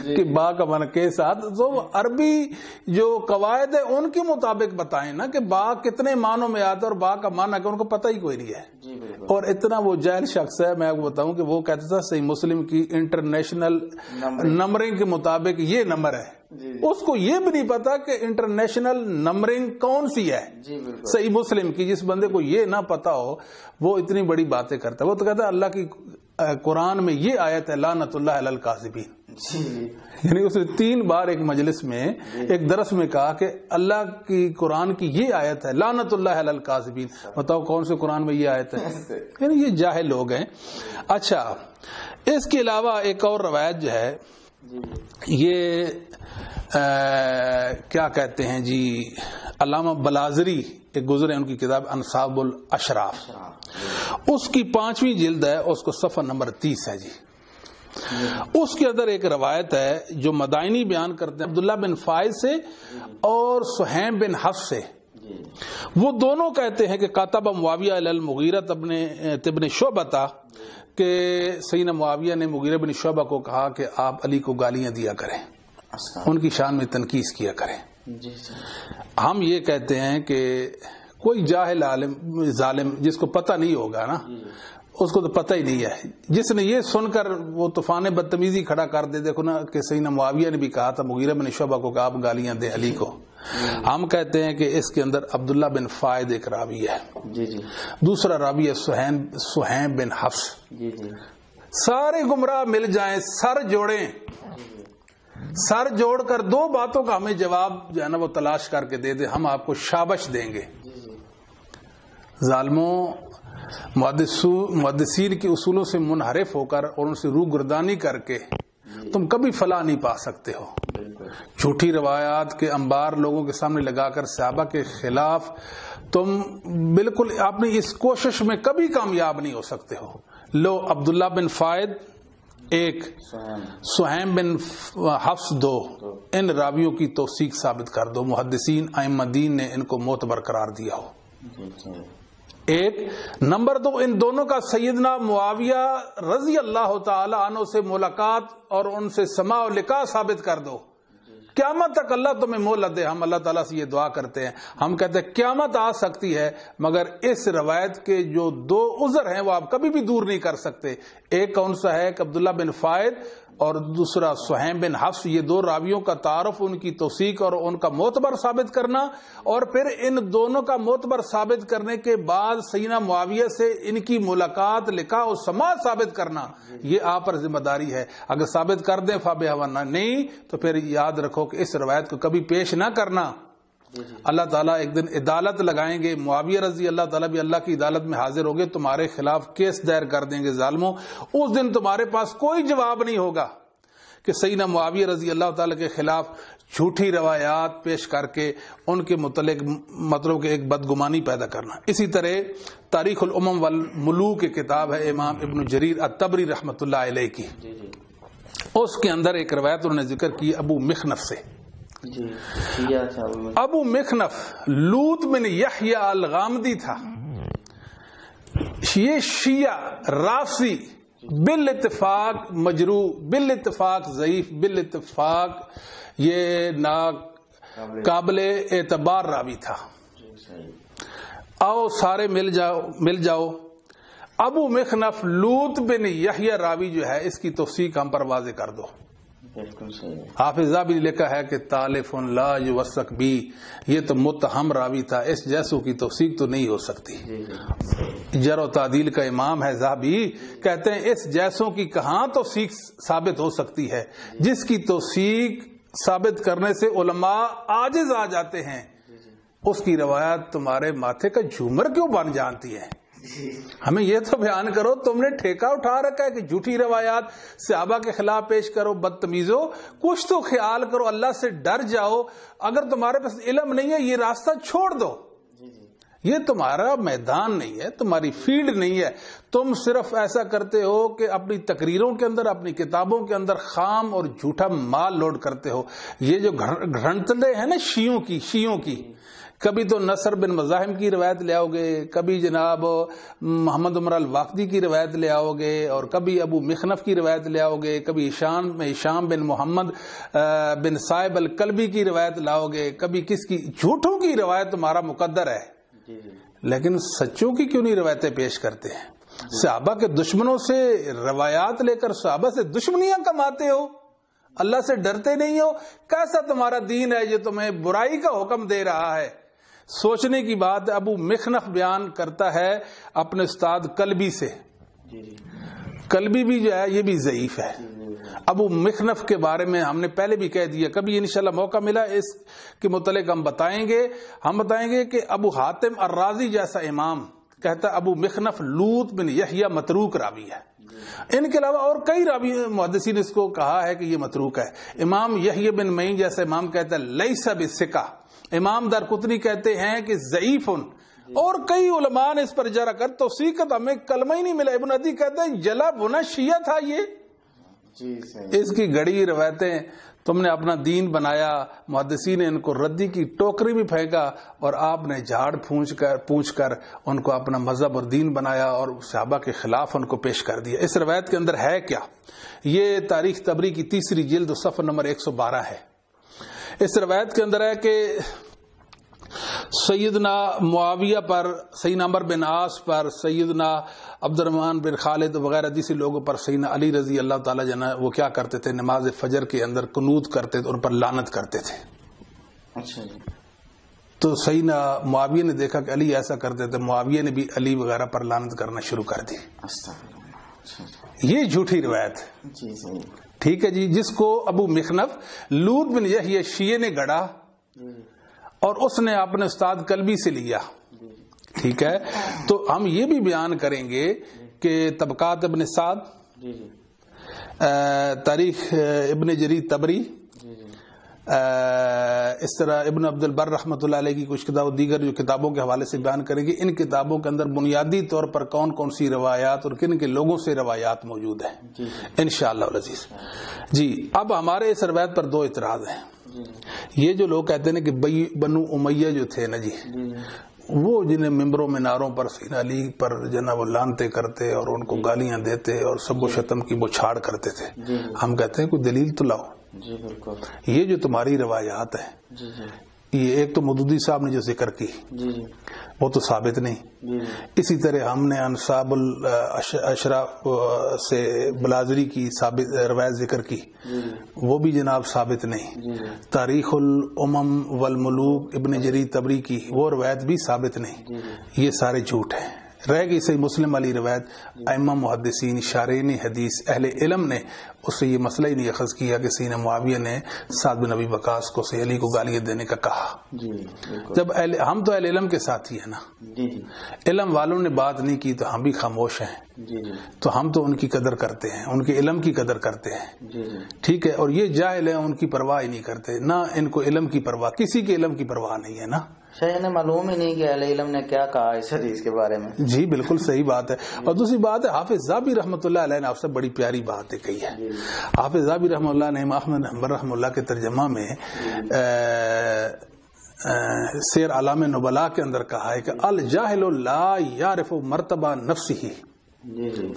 کے با کا معنی کے ساتھ، تو عربی جو قواعد ہے ان کے مطابق بتائیں نا کہ با کتنے معنوں میں آتا ہے اور با کا معنی کہ ان کو پتہ ہی کوئی نہیں ہے۔ اور اتنا وہ جاہل شخص ہے، میں آپ کو بتاؤں کہ وہ کہتا تھا صحیح مسلم کی انٹرنیشنل نمبرنگ کے مطابق یہ نمبر ہے، اس کو یہ بھی نہیں پتا کہ انٹرنیشنل نمبرنگ کون سی ہے صحیح مسلم کی۔ جس بندے کو یہ نہ پتا ہو وہ اتنی بڑی باتیں کرتا ہے۔ وہ تو کہتا ہے اللہ کی قرآن میں یہ آیت ہے لعنت اللہ علی الکاذبین، یعنی اس نے 3 بار ایک مجلس میں ایک درس میں کہا کہ اللہ کی قرآن کی یہ آیت ہے لعنت اللہ علی الکاذبین۔ بتاؤ کون سے قرآن میں یہ آیت ہے؟ یعنی یہ جاہل لوگ ہیں۔ اچھا، اس کے علاوہ ایک اور روایت جو ہے، یہ کیا کہتے ہیں جی، علامہ بلازری ایک گزرے ان کی کتاب انصاب الاشراف، اس کی 5ویں جلد ہے، اس کو صفحہ نمبر 30 ہے جی۔ اس کے اندر ایک روایت ہے جو مدائنی بیان کرتے ہیں عبداللہ بن فائز سے اور سہیم بن حفص سے۔ وہ دونوں کہتے ہیں کہ کاتب معاویہ علی المغیرہ ابن شعبہ، کہ سیدنا معاویہ نے مغیرہ بن شعبہ کو کہا کہ آپ علی کو گالیاں دیا کریں، ان کی شان میں تنقیص کیا کریں۔ ہم یہ کہتے ہیں کہ کوئی جاہل عالم ظالم جس کو پتہ نہیں ہوگا نا، اس کو تو پتہ ہی نہیں ہے، جس نے یہ سن کر وہ طوفان بدتمیزی کھڑا کر دے، دیکھو نا کہ سیدنا معاویہ نے بھی کہا تھا مغیرہ بن شعبہ کو کہ آپ گالیاں دیں علی کو۔ ہم کہتے ہیں کہ اس کے اندر عبداللہ بن فائد ایک راوی ہے، دوسرا راوی ہے سہیم بن حفص۔ سارے گمراہ مل جائیں، سر جوڑیں، سر جوڑ کر 2 باتوں کا ہمیں جواب جو ہے نا وہ تلاش کر کے دے دیں، ہم آپ کو شابش دیں گے۔ ظالموں، محدثین کے اصولوں سے منحرف ہو کر اور ان سے روگردانی کر کے تم کبھی فلاح نہیں پا سکتے ہو۔ جھوٹی روایات کے انبار لوگوں کے سامنے لگا کر صحابہ کے خلاف تم بالکل اپنی اس کوشش میں کبھی کامیاب نہیں ہو سکتے ہو۔ لو، عبداللہ بن فائد 1، سہیم بن حفص 2، ان راویوں کی توثیق ثابت کر دو، محدثین ائمہ دین نے ان کو معتبر قرار دیا ہو۔ 1 نمبر 2، ان دونوں کا سیدنا معاویہ رضی اللہ تعالی عنہ سے ملاقات اور ان سے سماع و لقاء ثابت کر دو۔ قیامت تک اللہ تمہیں مہلت دے۔ ہم اللہ تعالیٰ سے یہ دعا کرتے ہیں، ہم کہتے ہیں قیامت آ سکتی ہے مگر اس روایت کے جو 2 عذر ہیں وہ آپ کبھی بھی دور نہیں کر سکتے۔ ایک کون سا ہے کہ عبداللہ بن فائد اور دوسرا سہیم بن حفص، یہ دو راویوں کا تعارف، ان کی توثیق اور ان کا معتبر ثابت کرنا، اور پھر ان دونوں کا معتبر ثابت کرنے کے بعد سیدنا معاویہ سے ان کی ملاقات، لقاء و سماع ثابت کرنا، یہ آپ پر ذمہ داری ہے۔ اگر ثابت کر دیں فبہوا، نہیں تو پھر یاد رکھو کہ اس روایت کو کبھی پیش نہ کرنا۔ اللہ تعالیٰ ایک دن عدالت لگائیں گے، معاویہ رضی اللہ تعالیٰ بھی اللہ کی عدالت میں حاضر ہوگے، تمہارے خلاف کیس دائر کر دیں گے ظالموں۔ اس دن تمہارے پاس کوئی جواب نہیں ہوگا کہ سیدنا معاویہ رضی اللہ تعالیٰ کے خلاف جھوٹی روایات پیش کر کے ان کے متعلق مطلب کہ ایک بدگمانی پیدا کرنا۔ اسی طرح تاریخ الامم والملوک کی کتاب ہے امام ابن جریر الطبری رحمۃ اللہ علیہ کی، اس کے اندر ایک روایت انہوں نے ذکر کی ابو مخنف سے۔ ابو مخنف لوط بن یحییٰ الغامدی تھا، یہ شیعہ رافضی، بالاتفاق مجروح، بالاتفاق ضعیف، بالاتفاق یہ ناقابل اعتبار راوی تھا۔ آؤ سارے مل جاؤ، ابو مخنف لوط بن یحییٰ راوی جو ہے اس کی توثیق ہم پر واضح کر دو۔ حافظ ذہبی نے لکھا ہے کہ تالف لا یوثق بی، یہ تو متہم راوی تھا، اس جیسوں کی توثیق تو نہیں ہو سکتی۔ جرح و تعدیل کا امام ہے ذہبی، کہتے ہیں اس جیسوں کی کہاں توثیق ثابت ہو سکتی ہے، جس کی توثیق ثابت کرنے سے علماء عاجز آ جاتے ہیں، اس کی روایت تمہارے ماتھے کا جھومر کیوں بن جانتی ہے؟ ہمیں یہ تو بیان کرو، تم نے ٹھیکہ اٹھا رکھا ہے کہ جھوٹی روایات صحابہ کے خلاف پیش کرو، بدتمیزو کچھ تو خیال کرو، اللہ سے ڈر جاؤ۔ اگر تمہارے پاس علم نہیں ہے یہ راستہ چھوڑ دو، یہ تمہارا میدان نہیں ہے، تمہاری فیلڈ نہیں ہے۔ تم صرف ایسا کرتے ہو کہ اپنی تقریروں کے اندر، اپنی کتابوں کے اندر خام اور جھوٹا مال لوڈ کرتے ہو۔ یہ جو گھنٹلے ہیں نا شیعوں کی، کبھی تو نصر بن مزاحم کی روایت لے آؤ گے، کبھی جناب محمد عمر الواقدی کی روایت لے آؤ گے، اور کبھی ابو مخنف کی روایت لے آؤ گے، کبھی ہشام بن محمد بن صائب الکلبی کی روایت لاؤ گے، کبھی کس کی، جھوٹوں کی روایت تمہارا مقدر ہے، لیکن سچوں کی کیوں نہیں روایتیں پیش کرتے ہیں؟ صحابہ کے دشمنوں سے روایات لے کر صحابہ سے دشمنیاں کماتے ہو، اللہ سے ڈرتے نہیں ہو۔ کیسا تمہارا دین ہے جو تمہیں برائی کا حکم دے رہا ہے؟ سوچنے کی بات۔ ابو مخنف بیان کرتا ہے اپنے استاد کلبی سے، کلبی بھی جو ہے یہ بھی ضعیف ہے۔ ابو مخنف کے بارے میں ہم نے پہلے بھی کہہ دیا، کبھی انشاءاللہ موقع ملا اس کے متعلق ہم بتائیں گے کہ ابو حاتم الرازی جیسا امام کہتا ہے ابو مخنف لوط بن یحییٰ متروک راوی ہے۔ ان کے علاوہ اور کئی راوی محدثین اس کو کہا ہے کہ یہ متروک ہے۔ امام یحییٰ بن معین جیسا امام کہتا ہے لیس بثقہ، امام دارقطنی کہتے ہیں کہ ضعیف، اور کئی علماء نے اس پر جرح کر توثیق، ہمیں کلمہ ہی نہیں ملا۔ ابن عدی کہتے ہیں جلا بنا شیعہ تھا یہ، اس کی گڑی روایتیں تم نے اپنا دین بنایا، محدثین نے ان کو ردی کی ٹوکری بھی پھینکا، اور آپ نے جھاڑ پونچھ کر ان کو اپنا مذہب اور دین بنایا اور صحابہ کے خلاف ان کو پیش کر دیا۔ اس روایت کے اندر ہے کیا؟ یہ تاریخ تبری کی 3 جلد صفحہ نمبر 112 ہے۔ اس روایت کے اندر ہے کہ سیدنا معاویہ پر، سیدنا عمر بن عاص پر، سیدنا عبد الرحمن بن خالد وغیرہ جیسے لوگوں پر سیدنا علی رضی اللہ تعالیٰ جنہ وہ کیا کرتے تھے، نماز فجر کے اندر قنوت کرتے تھے، ان پر لعنت کرتے تھے۔ اچھا جی۔ تو سیدنا معاویہ نے دیکھا کہ علی ایسا کرتے تھے، معاویہ نے بھی علی وغیرہ پر لعنت کرنا شروع کر دی۔ یہ جھوٹی روایت ہے، ٹھیک ہے جی، جس کو ابو مخنف لوط بن یحییٰ شیعہ نے گڑھا اور اس نے اپنے استاد کلبی سے لیا، ٹھیک ہے۔ تو ہم یہ بھی بیان کریں گے کہ طبقات ابن سعد، تاریخ ابن جریر طبری، اس طرح ابن عبد البر رحمۃ اللہ علیہ کی کچھ کتاب، دیگر جو کتابوں کے حوالے سے بیان کریں گے۔ ان کتابوں کے اندر بنیادی طور پر کون کون سی روایات اور کن کے لوگوں سے روایات موجود ہیں انشاءاللہ العزیز۔ جی، اب ہمارے اس روایت پر 2 اعتراض ہیں۔ یہ جو لوگ کہتے ہیں کہ بنو امیہ جو تھے نا جی، وہ جنہیں ممبروں میں ناروں پر سیدنا علی پر جناب وہ لانتے کرتے اور ان کو گالیاں دیتے اور سب و شتم کی بچھاڑ کرتے تھے، ہم کہتے ہیں کوئی دلیل تو لاؤ۔ جی بالکل، یہ جو تمہاری روایات ہیں، یہ ایک تو مودودی صاحب نے جو ذکر کی، وہ تو ثابت نہیں. اسی طرح ہم نے انصاب الاشراف سے بلازری کی ثابت روایت ذکر کی, وہ بھی جناب ثابت نہیں. تاریخ الامم والملوک ابن جریر طبری کی وہ روایت بھی ثابت نہیں. یہ سارے جھوٹ ہیں. رہ گئی صحیح مسلم والی روایت, ائمہ محدثین شارحین حدیث اہل علم نے اس سے یہ مسئلہ ہی نہیں اخذ کیا کہ سیدنا معاویہ نے سعد بن ابی وقاص کو سے علی کو گالیاں دینے کا کہا. جب ہم تو اہل علم کے ساتھی ہیں نا, علم والوں نے بات نہیں کی تو ہم بھی خاموش ہیں. تو ہم تو ان کی قدر کرتے ہیں, ان کے علم کی قدر کرتے ہیں. ٹھیک ہے, اور یہ جاہل ہیں, ان کی پرواہ ہی نہیں کرتے, نہ ان کو علم کی پرواہ, کسی کے علم کی پرواہ نہیں ہے نا. شاید انہیں معلوم ہی نہیں کہ اہل علم نے کیا کہا اس حدیث کے بارے میں. جی بالکل صحیح بات ہے. اور دوسری بات ہے, حافظ ذہبی رحمۃ اللہ علیہ نے آپ سے بڑی پیاری بات کہی ہے. حافظ ذہبی رحمۃ اللہ نے امام احمد حنبل رحمۃ اللہ کے ترجمہ میں سیر اعلام نبلاء کے اندر کہا ہے کہ الجاہل لا یعرف مرتبہ نفسہ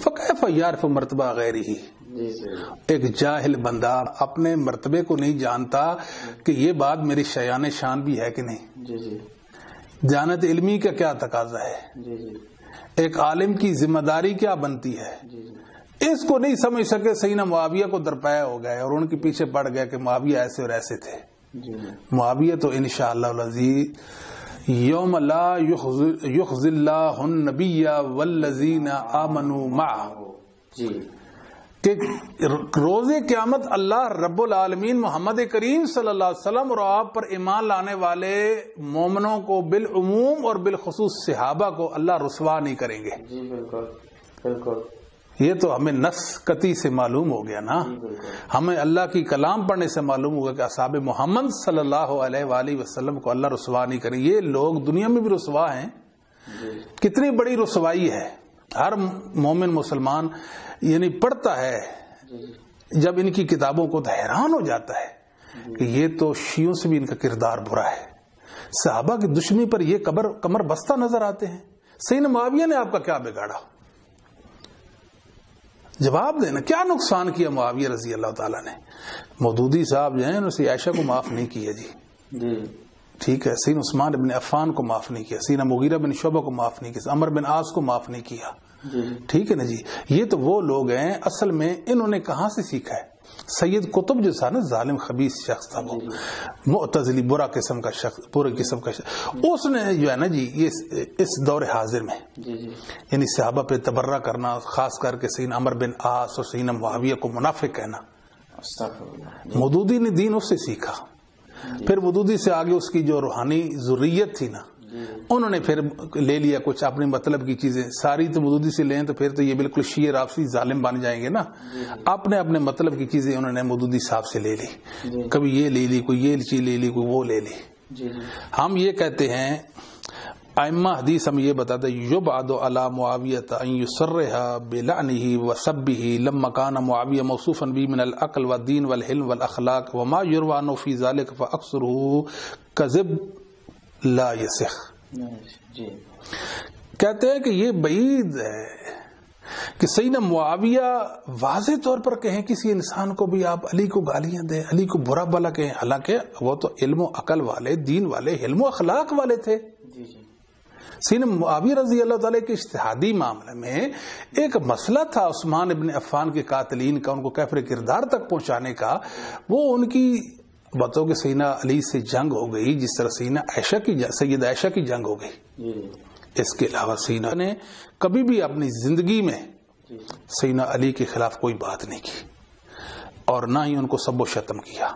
فکیف یعرف مرتبہ غیرہ. ایک جاہل بندہ اپنے مرتبے کو نہیں جانتا کہ یہ بات میری شایان شان بھی ہے کہ نہیں. جانت علمی کا کیا تقاضا ہے, ایک عالم کی ذمہ داری کیا بنتی ہے, اس کو نہیں سمجھ سکے. سیدنا معاویہ کو درپایا ہو گئے اور ان کے پیچھے پڑ گئے کہ معاویہ ایسے اور ایسے تھے. معاویہ تو انشاءاللہ العزیز یوم لا یخزی اللہ النبی والذین آمنوا معہ, کہ روز قیامت اللہ رب العالمین محمد کریم صلی اللہ علیہ وسلم اور آپ پر ایمان لانے والے مومنوں کو بالعموم اور بالخصوص صحابہ کو اللہ رسوا نہیں کریں گے. جی بالکل بالکل. یہ تو ہمیں نص قطعی سے معلوم ہو گیا نا. ہمیں اللہ کی کلام پڑھنے سے معلوم ہوگا کہ اصحاب محمد صلی اللہ علیہ وآلہ وسلم کو اللہ رسوا نہیں کریں. یہ لوگ دنیا میں بھی رسوا ہیں. کتنی بڑی رسوائی ہے. ہر مومن مسلمان یعنی پڑھتا ہے جب ان کی کتابوں کو تو حیران ہو جاتا ہے کہ یہ تو شیعوں سے بھی ان کا کردار برا ہے. صحابہ کی دشمنی پر یہ کمر بستہ نظر آتے ہیں. سیدنا معاویہ نے آپ کا کیا بگاڑا؟ جواب دینا. کیا نقصان کیا معاویہ رضی اللہ تعالیٰ نے؟ مودودی صاحب جو ہیں اسے عائشہ کو معاف نہیں کیا. جی ٹھیک ہے. سیدنا عثمان بن عفان کو معاف نہیں کیا. سیدنا مغیرہ بن شعبہ کو معاف نہیں کیا. عمر بن عاص کو معاف نہیں کیا. ٹھیک ہے نا جی. یہ تو وہ لوگ ہیں اصل میں انہوں نے کہاں سے سیکھا ہے؟ سید قطب جو تھا نا, ظالم خبیث شخص تھا, وہ معتزلی برا قسم کا شخص, پورے قسم کا شخص, اس نے جو ہے نا جی یہ اس دور حاضر میں یعنی صحابہ پہ تبرہ کرنا, خاص کر کے سیدنا عمر بن عاص اور سیدنا معاویہ کو منافق کہنا. مودودی نے دین اس سے سیکھا. پھر مودودی سے آگے اس کی جو روحانی ذریت تھی نا, انہوں نے پھر لے لیا کچھ اپنے مطلب کی چیزیں. ساری تو مودودی سے لیں تو پھر تو یہ بالکل شیعہ رافضی ظالم بن جائیں گے نا. اپنے اپنے مطلب کی چیزیں انہوں نے مودودی صاحب سے لے لی. کبھی یہ لے لی, کوئی یہ چیز لے لی, کوئی وہ لے لی. ہم یہ کہتے ہیں, ائمہ حدیث ہم یہ بتاتے ہیں, یبعد علی معاویہ ان یصرح بلعنہ وسبہ لما کان معاویہ موصوفا بھی من العقل والدین والحلم والاخلاق وما یروى عنہ فی ذلک فاکثرہ کذب لا یصح. کہتے ہیں کہ یہ بعید ہے کہ سیدنا معاویہ واضح طور پر کہیں کسی انسان کو بھی آپ علی کو گالیاں دیں, علی کو برا بلا کہیں, حالانکہ وہ تو علم و عقل والے, دین والے, علم و اخلاق والے تھے. سیدنا معاویہ رضی اللہ تعالیٰ کے اجتہادی معاملے میں ایک مسئلہ تھا عثمان ابن عفان کے قاتلین کا, ان کو کفر کردار تک پہنچانے کا. وہ ان کی باتوں کے سیدنا علی سے جنگ ہو گئی جس طرح سید عائشہ کی جنگ ہو گئی. اس کے علاوہ سیدنا نے کبھی بھی اپنی زندگی میں سیدنا علی کے خلاف کوئی بات نہیں کی اور نہ ہی ان کو سب و شتم کیا.